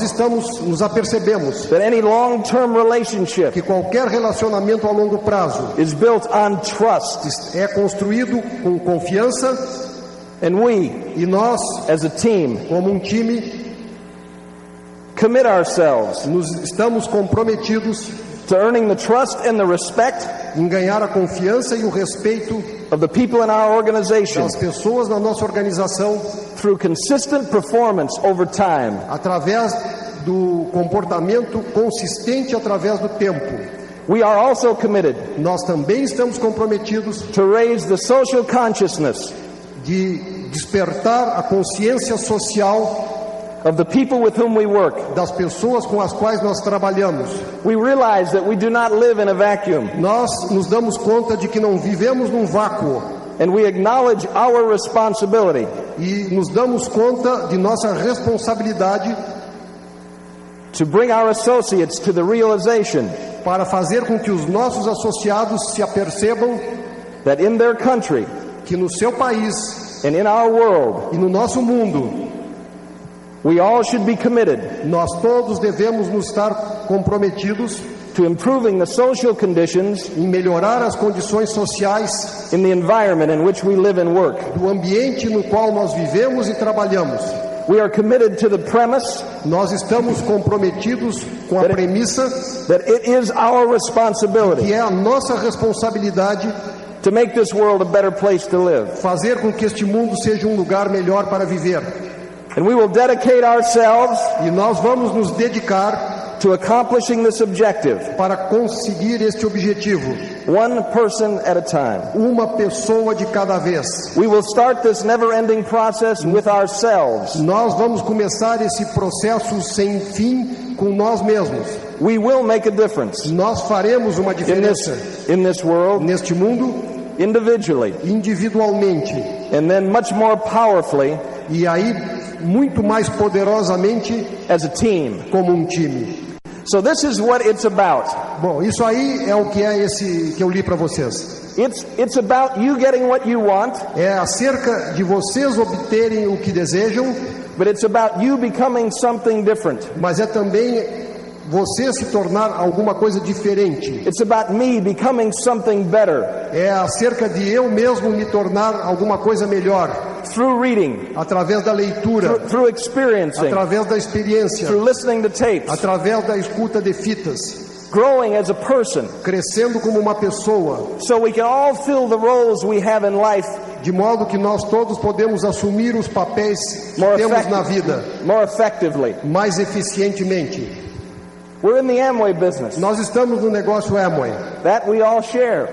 [SPEAKER 4] nos apercebemos
[SPEAKER 3] that any long-term relationship
[SPEAKER 4] que qualquer relacionamento a longo prazo
[SPEAKER 3] is built on trust,
[SPEAKER 4] é construído com confiança,
[SPEAKER 3] and we,
[SPEAKER 4] e nós,
[SPEAKER 3] as a team,
[SPEAKER 4] como time,
[SPEAKER 3] commit ourselves
[SPEAKER 4] estamos comprometidos
[SPEAKER 3] to earning the trust and the respect
[SPEAKER 4] em ganhar a confiança e o respeito
[SPEAKER 3] of the people in our organization,
[SPEAKER 4] das pessoas na nossa organização,
[SPEAKER 3] through consistent performance over time,
[SPEAKER 4] através do comportamento consistente através do tempo.
[SPEAKER 3] We are also committed
[SPEAKER 4] nós também estamos comprometidos
[SPEAKER 3] to raise the social consciousness
[SPEAKER 4] de despertar a consciência social
[SPEAKER 3] of the people with whom we work.
[SPEAKER 4] Das pessoas com as quais nós trabalhamos.
[SPEAKER 3] We realize that we do not live in a vacuum.
[SPEAKER 4] Nós nos damos conta de que não vivemos num vácuo.
[SPEAKER 3] And we acknowledge our responsibility.
[SPEAKER 4] E nos damos conta de nossa responsabilidade
[SPEAKER 3] to bring our associates to the realization
[SPEAKER 4] para fazer com que os nossos associados se apercebam
[SPEAKER 3] that in their country,
[SPEAKER 4] que no seu país
[SPEAKER 3] and in our world,
[SPEAKER 4] e no nosso mundo,
[SPEAKER 3] we all should be committed.
[SPEAKER 4] Nós todos devemos nos estar comprometidos
[SPEAKER 3] to improving the social conditions
[SPEAKER 4] em melhorar as condições sociais
[SPEAKER 3] in the environment in which we live and work.
[SPEAKER 4] Do ambiente no qual nós vivemos e trabalhamos.
[SPEAKER 3] We are committed to the premise,
[SPEAKER 4] nós estamos comprometidos com a premissa
[SPEAKER 3] that it is our responsibility
[SPEAKER 4] que é a nossa responsabilidade
[SPEAKER 3] to make this world a better place to live.
[SPEAKER 4] Fazer com que este mundo seja lugar melhor para viver.
[SPEAKER 3] And we will dedicate ourselves
[SPEAKER 4] e nós vamos nos dedicar
[SPEAKER 3] to accomplishing this objective,
[SPEAKER 4] para conseguir este objetivo,
[SPEAKER 3] one person at a time.
[SPEAKER 4] Uma pessoa de cada vez.
[SPEAKER 3] We will start this never-ending process with ourselves.
[SPEAKER 4] Nós vamos começar esse processo sem fim com nós mesmos.
[SPEAKER 3] We will make a difference.
[SPEAKER 4] Nós faremos uma diferença
[SPEAKER 3] in this world,
[SPEAKER 4] neste mundo,
[SPEAKER 3] individually,
[SPEAKER 4] individualmente,
[SPEAKER 3] and then much more powerfully,
[SPEAKER 4] e aí muito mais poderosamente
[SPEAKER 3] as a team,
[SPEAKER 4] como time.
[SPEAKER 3] So this is what it's about.
[SPEAKER 4] Bom, isso aí é o que é esse que eu li para vocês.
[SPEAKER 3] It's about you getting what you want.
[SPEAKER 4] É acerca de vocês obterem o que desejam.
[SPEAKER 3] But it's about you becoming something different.
[SPEAKER 4] Mas é também você se tornar alguma coisa diferente.
[SPEAKER 3] It's about me becoming something better.
[SPEAKER 4] É acerca de eu mesmo me tornar alguma coisa melhor.
[SPEAKER 3] Through reading,
[SPEAKER 4] através da leitura,
[SPEAKER 3] through experiencing,
[SPEAKER 4] através da experiência,
[SPEAKER 3] through listening to tapes,
[SPEAKER 4] através da escuta de fitas,
[SPEAKER 3] growing as a person,
[SPEAKER 4] crescendo como uma pessoa,
[SPEAKER 3] so we can all fill the roles we have in life,
[SPEAKER 4] de modo que nós todos podemos assumir os papéis que temos na vida,
[SPEAKER 3] more effectively,
[SPEAKER 4] mais eficientemente.
[SPEAKER 3] We're in the Amway business.
[SPEAKER 4] Nós estamos no negócio Amway.
[SPEAKER 3] That we all share.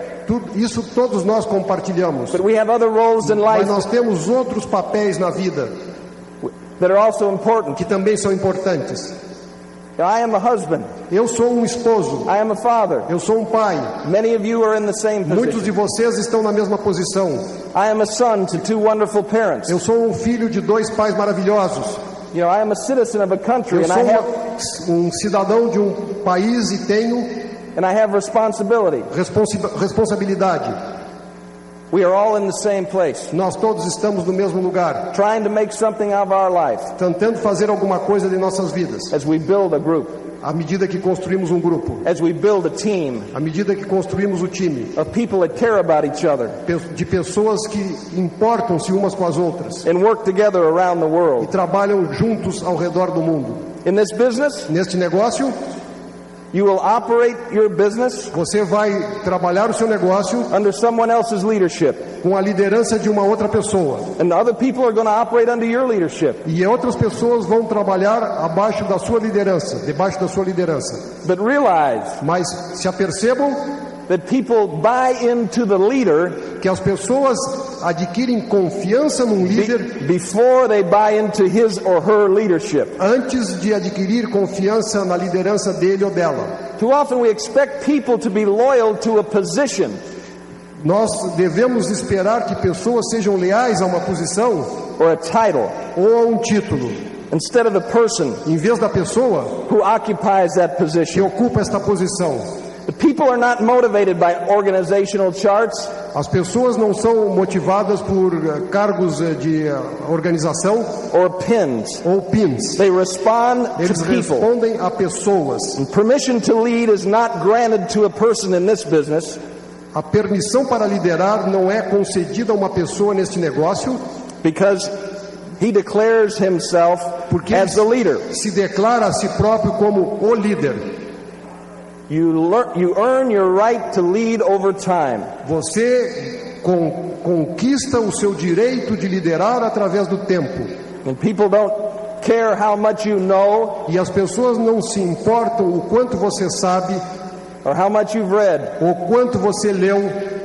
[SPEAKER 4] Isso todos nós compartilhamos.
[SPEAKER 3] But we have other roles in life.
[SPEAKER 4] Mas nós temos outros papéis na vida
[SPEAKER 3] that are also important.
[SPEAKER 4] Que também são importantes.
[SPEAKER 3] I am a husband.
[SPEAKER 4] Eu sou um esposo.
[SPEAKER 3] I am a father.
[SPEAKER 4] Eu sou um pai.
[SPEAKER 3] Many of you are in the same position.
[SPEAKER 4] Muitos de vocês estão na mesma posição.
[SPEAKER 3] I am a son to two wonderful parents.
[SPEAKER 4] Eu sou um filho de dois pais maravilhosos.
[SPEAKER 3] You know, I am a citizen of a country,
[SPEAKER 4] eu
[SPEAKER 3] and I have
[SPEAKER 4] um cidadão de um país e tenho
[SPEAKER 3] and I have responsibility.
[SPEAKER 4] Responsabilidade.
[SPEAKER 3] We are all in the same place.
[SPEAKER 4] Nós todos estamos no mesmo lugar.
[SPEAKER 3] Trying to make something of our life.
[SPEAKER 4] Tentando fazer alguma coisa de nossas vidas.
[SPEAKER 3] As we build a group.
[SPEAKER 4] À medida que construímos um grupo.
[SPEAKER 3] As we build a team.
[SPEAKER 4] À medida que construímos o time.
[SPEAKER 3] Of people that care about each other.
[SPEAKER 4] De pessoas que importam-se umas com as outras.
[SPEAKER 3] And work together around the world.
[SPEAKER 4] E trabalham juntos ao redor do mundo.
[SPEAKER 3] In this business,
[SPEAKER 4] neste negócio,
[SPEAKER 3] You will operate your business
[SPEAKER 4] Você vai trabalhar o seu negócio
[SPEAKER 3] under someone else's leadership.
[SPEAKER 4] com a liderança de uma outra pessoa.
[SPEAKER 3] And other people are going to operate under your leadership.
[SPEAKER 4] E outras pessoas vão trabalhar abaixo da sua liderança, debaixo da sua liderança.
[SPEAKER 3] But realize
[SPEAKER 4] Mas se apercebam
[SPEAKER 3] that people buy into the leader
[SPEAKER 4] que as pessoas adquirem confiança num líder
[SPEAKER 3] before they buy into his or her leadership.
[SPEAKER 4] antes de adquirir confiança na liderança dele ou dela.
[SPEAKER 3] Too often we expect people to be loyal to a position
[SPEAKER 4] Nós devemos esperar que pessoas sejam leais a uma posição
[SPEAKER 3] or a title
[SPEAKER 4] ou a um título,
[SPEAKER 3] instead of the person
[SPEAKER 4] em vez da pessoa
[SPEAKER 3] who occupies that
[SPEAKER 4] que
[SPEAKER 3] position.
[SPEAKER 4] ocupa esta posição.
[SPEAKER 3] The people are not motivated by organizational charts.
[SPEAKER 4] As pessoas não são motivadas por cargos de organização
[SPEAKER 3] Or pins.
[SPEAKER 4] ou pins.
[SPEAKER 3] They respond
[SPEAKER 4] Eles
[SPEAKER 3] to people.
[SPEAKER 4] respondem a pessoas.
[SPEAKER 3] And permission to lead is not granted to a person in this business
[SPEAKER 4] A permissão para liderar não é concedida a uma pessoa neste negócio,
[SPEAKER 3] because he declares himself
[SPEAKER 4] porque
[SPEAKER 3] as the leader.
[SPEAKER 4] se declara a si próprio como o líder.
[SPEAKER 3] You earn your right to lead over time.
[SPEAKER 4] Você conquista o seu direito de liderar através do tempo.
[SPEAKER 3] And people don't care how much you know
[SPEAKER 4] E as pessoas não se importam o quanto você sabe,
[SPEAKER 3] or how much you've read
[SPEAKER 4] ou quanto você leu,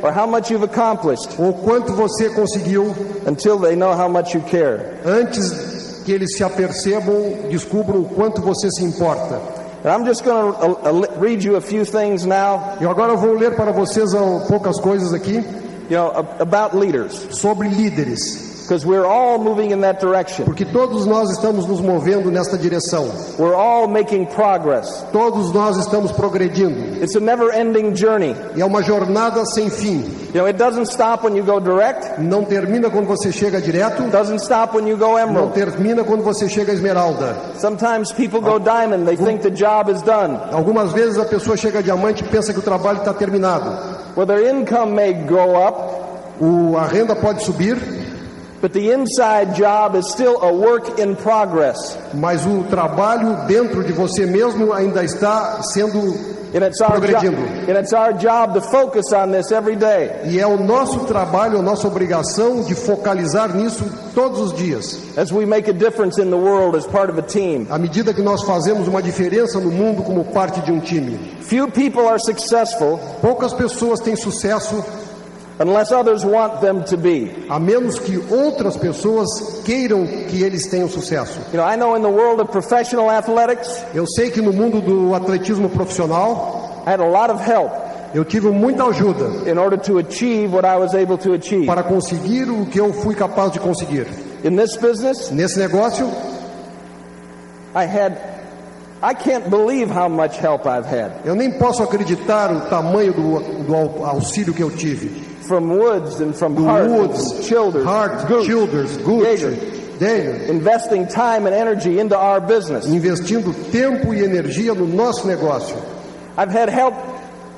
[SPEAKER 3] or how much you've accomplished
[SPEAKER 4] ou quanto você conseguiu,
[SPEAKER 3] until they know how much you care.
[SPEAKER 4] antes que eles se apercebam, descubram o quanto você se importa.
[SPEAKER 3] And I'm just going to read you a few things now,
[SPEAKER 4] E agora eu vou ler para vocês poucas coisas aqui
[SPEAKER 3] about leaders,
[SPEAKER 4] sobre líderes,
[SPEAKER 3] because we're all moving in that direction.
[SPEAKER 4] porque todos nós estamos nos movendo nesta direção.
[SPEAKER 3] We're all making progress.
[SPEAKER 4] Todos nós estamos progredindo.
[SPEAKER 3] It's a never-ending journey.
[SPEAKER 4] E é uma jornada sem fim.
[SPEAKER 3] It doesn't stop when you go direct.
[SPEAKER 4] Não termina quando você chega direto,
[SPEAKER 3] Doesn't stop when you go
[SPEAKER 4] não
[SPEAKER 3] emerald.
[SPEAKER 4] termina quando você chega a esmeralda.
[SPEAKER 3] Sometimes people go diamond. They think the job is done.
[SPEAKER 4] Algumas vezes a pessoa chega a diamante e pensa que o trabalho está terminado.
[SPEAKER 3] Well, their income may go up,
[SPEAKER 4] A renda pode subir,
[SPEAKER 3] but the inside job is still a work in progress.
[SPEAKER 4] mas o trabalho dentro de você mesmo ainda está sendo
[SPEAKER 3] And it's our job to focus on this every day.
[SPEAKER 4] E é o nosso trabalho, a nossa obrigação de focalizar nisso todos os dias.
[SPEAKER 3] As we make a difference in the world as part of a team.
[SPEAKER 4] À medida que nós fazemos uma diferença no mundo como parte de um time.
[SPEAKER 3] Few people are successful
[SPEAKER 4] Poucas pessoas têm sucesso
[SPEAKER 3] unless others want them to be.
[SPEAKER 4] a menos que outras pessoas queiram que eles tenham sucesso.
[SPEAKER 3] I know in the world of professional athletics,
[SPEAKER 4] Eu sei que no mundo do atletismo profissional,
[SPEAKER 3] I had a lot of help
[SPEAKER 4] eu tive muita ajuda
[SPEAKER 3] in order to achieve what I was able to achieve.
[SPEAKER 4] para conseguir o que eu fui capaz de conseguir.
[SPEAKER 3] In this business,
[SPEAKER 4] Nesse negócio,
[SPEAKER 3] I can't believe how much help I've had.
[SPEAKER 4] eu nem posso acreditar o tamanho do auxílio que eu tive.
[SPEAKER 3] From Woods and from
[SPEAKER 4] Do
[SPEAKER 3] Hart,
[SPEAKER 4] Woods,
[SPEAKER 3] and Childers,
[SPEAKER 4] Hart,
[SPEAKER 3] Gooch,
[SPEAKER 4] Childers, Gooch,
[SPEAKER 3] Jaeger,
[SPEAKER 4] Daniel,
[SPEAKER 3] investing time and energy into our business.
[SPEAKER 4] investindo tempo e energia no nosso negócio.
[SPEAKER 3] I've had help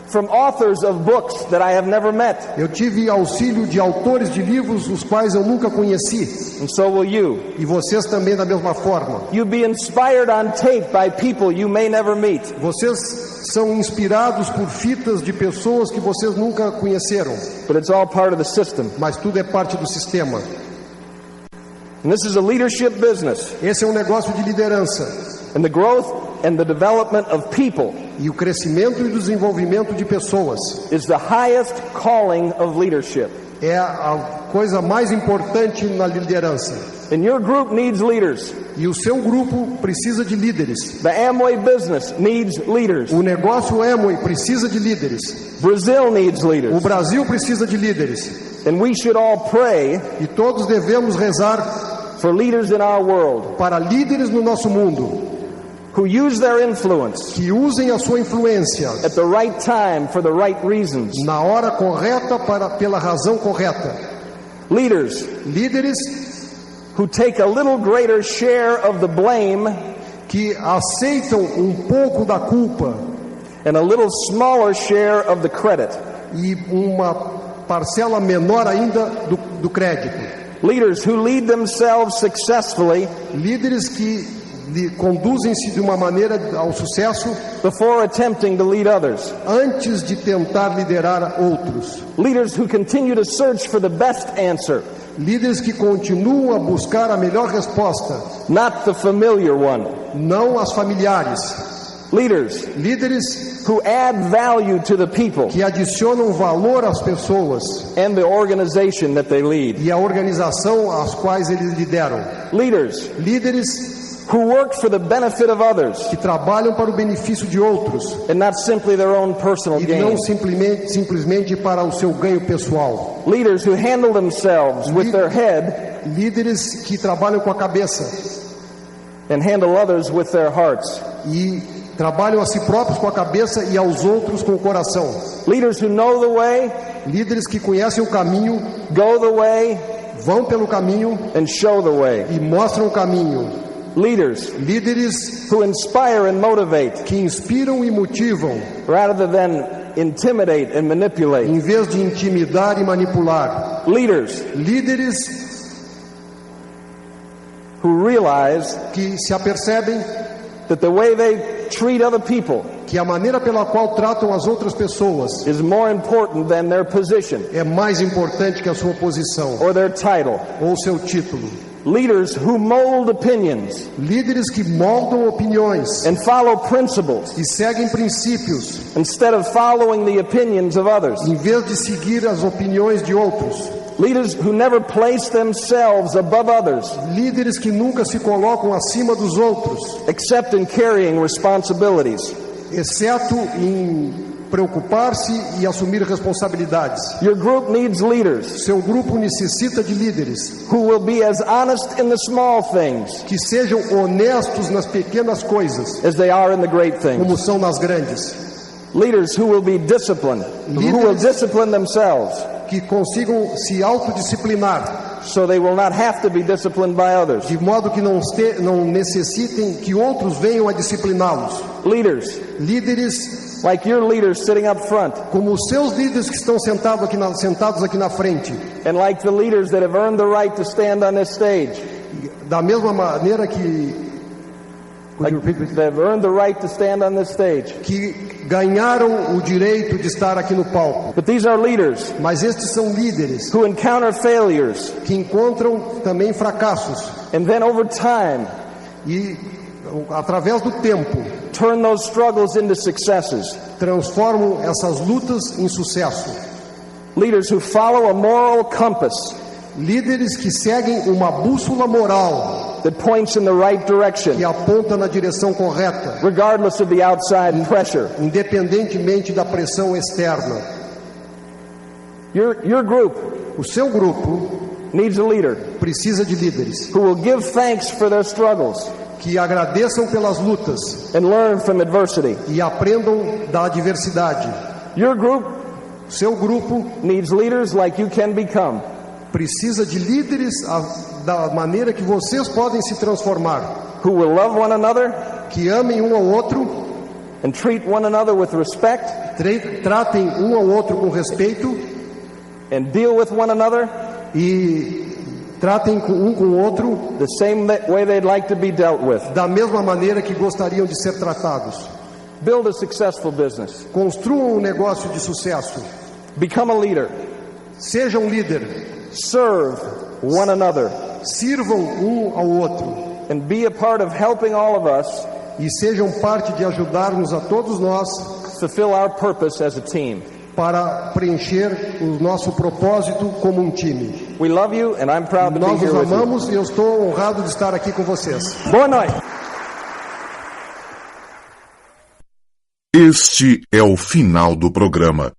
[SPEAKER 3] from authors of books that I have never met,
[SPEAKER 4] Eu tive auxílio de autores de livros os quais eu nunca conheci.
[SPEAKER 3] and so will you.
[SPEAKER 4] E vocês também da mesma forma.
[SPEAKER 3] You'll be inspired on tape by people you may never meet.
[SPEAKER 4] Vocês são inspirados por fitas de pessoas que vocês nunca conheceram.
[SPEAKER 3] But it's all part of the system.
[SPEAKER 4] Mas tudo é parte do sistema.
[SPEAKER 3] And this is a leadership business.
[SPEAKER 4] Esse é um negócio de liderança.
[SPEAKER 3] And the growth and the development of people
[SPEAKER 4] E o crescimento e o desenvolvimento de pessoas
[SPEAKER 3] is the highest calling of leadership.
[SPEAKER 4] é a coisa mais importante na liderança.
[SPEAKER 3] And your group needs leaders.
[SPEAKER 4] E o seu grupo precisa de líderes.
[SPEAKER 3] The Amway business needs leaders.
[SPEAKER 4] O negócio Amway precisa de líderes.
[SPEAKER 3] Brazil needs
[SPEAKER 4] O
[SPEAKER 3] leaders.
[SPEAKER 4] Brasil precisa de líderes.
[SPEAKER 3] And we should all pray
[SPEAKER 4] E todos devemos rezar
[SPEAKER 3] for leaders in our world
[SPEAKER 4] para líderes no nosso mundo
[SPEAKER 3] who use their influence
[SPEAKER 4] que usem a sua influência
[SPEAKER 3] at the right time for the right reasons.
[SPEAKER 4] na hora correta pela razão correta.
[SPEAKER 3] Leaders
[SPEAKER 4] Líderes
[SPEAKER 3] who take a little greater share of the blame
[SPEAKER 4] que aceitam pouco da culpa
[SPEAKER 3] and a little smaller share of the credit.
[SPEAKER 4] e uma parcela menor ainda do crédito.
[SPEAKER 3] Leaders who lead themselves successfully
[SPEAKER 4] Líderes que conduzem-se de uma maneira ao sucesso
[SPEAKER 3] before attempting to lead others.
[SPEAKER 4] antes de tentar liderar outros.
[SPEAKER 3] Leaders who continue to search for the best answer,
[SPEAKER 4] Líderes que continuam a buscar a melhor resposta,
[SPEAKER 3] not the familiar one.
[SPEAKER 4] não as familiares.
[SPEAKER 3] Líderes
[SPEAKER 4] Líderes
[SPEAKER 3] who add value to the people
[SPEAKER 4] que adicionam valor às pessoas
[SPEAKER 3] and the organization that they lead.
[SPEAKER 4] e à organização às quais eles lideram. Líderes
[SPEAKER 3] Who work for the benefit of others
[SPEAKER 4] que trabalham para o benefício de outros
[SPEAKER 3] and not simply their own personal
[SPEAKER 4] e
[SPEAKER 3] gain.
[SPEAKER 4] não simplesmente para o seu ganho pessoal.
[SPEAKER 3] Leaders who handle themselves with their head
[SPEAKER 4] Líderes que trabalham com a cabeça
[SPEAKER 3] and handle others with their hearts.
[SPEAKER 4] e trabalham a si próprios com a cabeça e aos outros com o coração.
[SPEAKER 3] Leaders who know the way,
[SPEAKER 4] Líderes que conhecem o caminho,
[SPEAKER 3] go the way,
[SPEAKER 4] vão pelo caminho
[SPEAKER 3] and show the way.
[SPEAKER 4] e mostram o caminho. Líderes
[SPEAKER 3] Who inspire and motivate
[SPEAKER 4] que inspiram e motivam,
[SPEAKER 3] rather than intimidate and manipulate.
[SPEAKER 4] em vez de intimidar e manipular. Líderes
[SPEAKER 3] Who realize
[SPEAKER 4] que se apercebem
[SPEAKER 3] that the way they treat other people
[SPEAKER 4] que a maneira pela qual tratam as outras pessoas
[SPEAKER 3] is more important than their position
[SPEAKER 4] é mais importante que a sua posição
[SPEAKER 3] or their title.
[SPEAKER 4] ou seu título.
[SPEAKER 3] Leaders who mold opinions
[SPEAKER 4] Líderes que moldam opiniões
[SPEAKER 3] and follow principles
[SPEAKER 4] e seguem princípios,
[SPEAKER 3] instead of following the opinions of others.
[SPEAKER 4] em vez de seguir as opiniões de outros.
[SPEAKER 3] Leaders who never place themselves above others,
[SPEAKER 4] Líderes que nunca se colocam acima dos outros,
[SPEAKER 3] except in carrying responsibilities.
[SPEAKER 4] exceto em preocupar-se e assumir responsabilidades.
[SPEAKER 3] Your group needs leaders
[SPEAKER 4] Seu grupo necessita de líderes
[SPEAKER 3] who will be as honest in the small things
[SPEAKER 4] que sejam honestos nas pequenas coisas,
[SPEAKER 3] as they are in the great things.
[SPEAKER 4] como são nas grandes.
[SPEAKER 3] Leaders who will be disciplined, who will discipline themselves,
[SPEAKER 4] Que consigam se autodisciplinar,
[SPEAKER 3] so they will not have to be disciplined by others.
[SPEAKER 4] de modo que não necessitem que outros venham a discipliná-los. Líderes
[SPEAKER 3] Like your leaders sitting up front,
[SPEAKER 4] como os seus líderes que estão sentados aqui na frente,
[SPEAKER 3] and like the leaders that have earned the right to stand on this stage,
[SPEAKER 4] da mesma maneira que
[SPEAKER 3] that have earned the right to stand on this stage.
[SPEAKER 4] ganharam o direito de estar aqui no palco.
[SPEAKER 3] But these are leaders
[SPEAKER 4] Mas estes são líderes
[SPEAKER 3] who encounter failures,
[SPEAKER 4] que encontram também fracassos
[SPEAKER 3] and then over time
[SPEAKER 4] e, através do tempo,
[SPEAKER 3] turn those struggles into successes.
[SPEAKER 4] transformam essas lutas em sucesso.
[SPEAKER 3] Leaders who follow a moral compass
[SPEAKER 4] Líderes que seguem uma bússola moral
[SPEAKER 3] that points in the right direction,
[SPEAKER 4] que aponta na direção correta,
[SPEAKER 3] regardless of the outside pressure.
[SPEAKER 4] independentemente da pressão externa.
[SPEAKER 3] Your group
[SPEAKER 4] O seu grupo
[SPEAKER 3] needs a leader
[SPEAKER 4] precisa de líderes
[SPEAKER 3] who will give thanks for their struggles
[SPEAKER 4] que agradeçam pelas lutas
[SPEAKER 3] and learn from adversity.
[SPEAKER 4] e aprendam da adversidade.
[SPEAKER 3] Your group
[SPEAKER 4] O seu grupo
[SPEAKER 3] needs leaders like you can become,
[SPEAKER 4] precisa de líderes da maneira que vocês podem se transformar,
[SPEAKER 3] who will love one another
[SPEAKER 4] que amem um ao outro,
[SPEAKER 3] and treat one another with respect
[SPEAKER 4] tratem um ao outro com respeito
[SPEAKER 3] and deal with one another
[SPEAKER 4] e tratem um com o outro
[SPEAKER 3] the same way they'd like to be dealt with.
[SPEAKER 4] da mesma maneira que gostariam de ser tratados.
[SPEAKER 3] Build a successful business.
[SPEAKER 4] Construam um negócio de sucesso.
[SPEAKER 3] Become a leader.
[SPEAKER 4] Seja um líder.
[SPEAKER 3] Serve one another.
[SPEAKER 4] Sirvam um ao outro.
[SPEAKER 3] And be a part of helping all of us
[SPEAKER 4] E sejam parte de ajudar-nos a todos nós
[SPEAKER 3] fulfill our purpose as a team.
[SPEAKER 4] para preencher o nosso propósito como um time.
[SPEAKER 3] We love you and I'm proud to be
[SPEAKER 4] Nós
[SPEAKER 3] here
[SPEAKER 4] os
[SPEAKER 3] with you.
[SPEAKER 4] amamos e eu estou honrado de estar aqui com vocês.
[SPEAKER 3] Boa noite.
[SPEAKER 1] Este é o final do programa.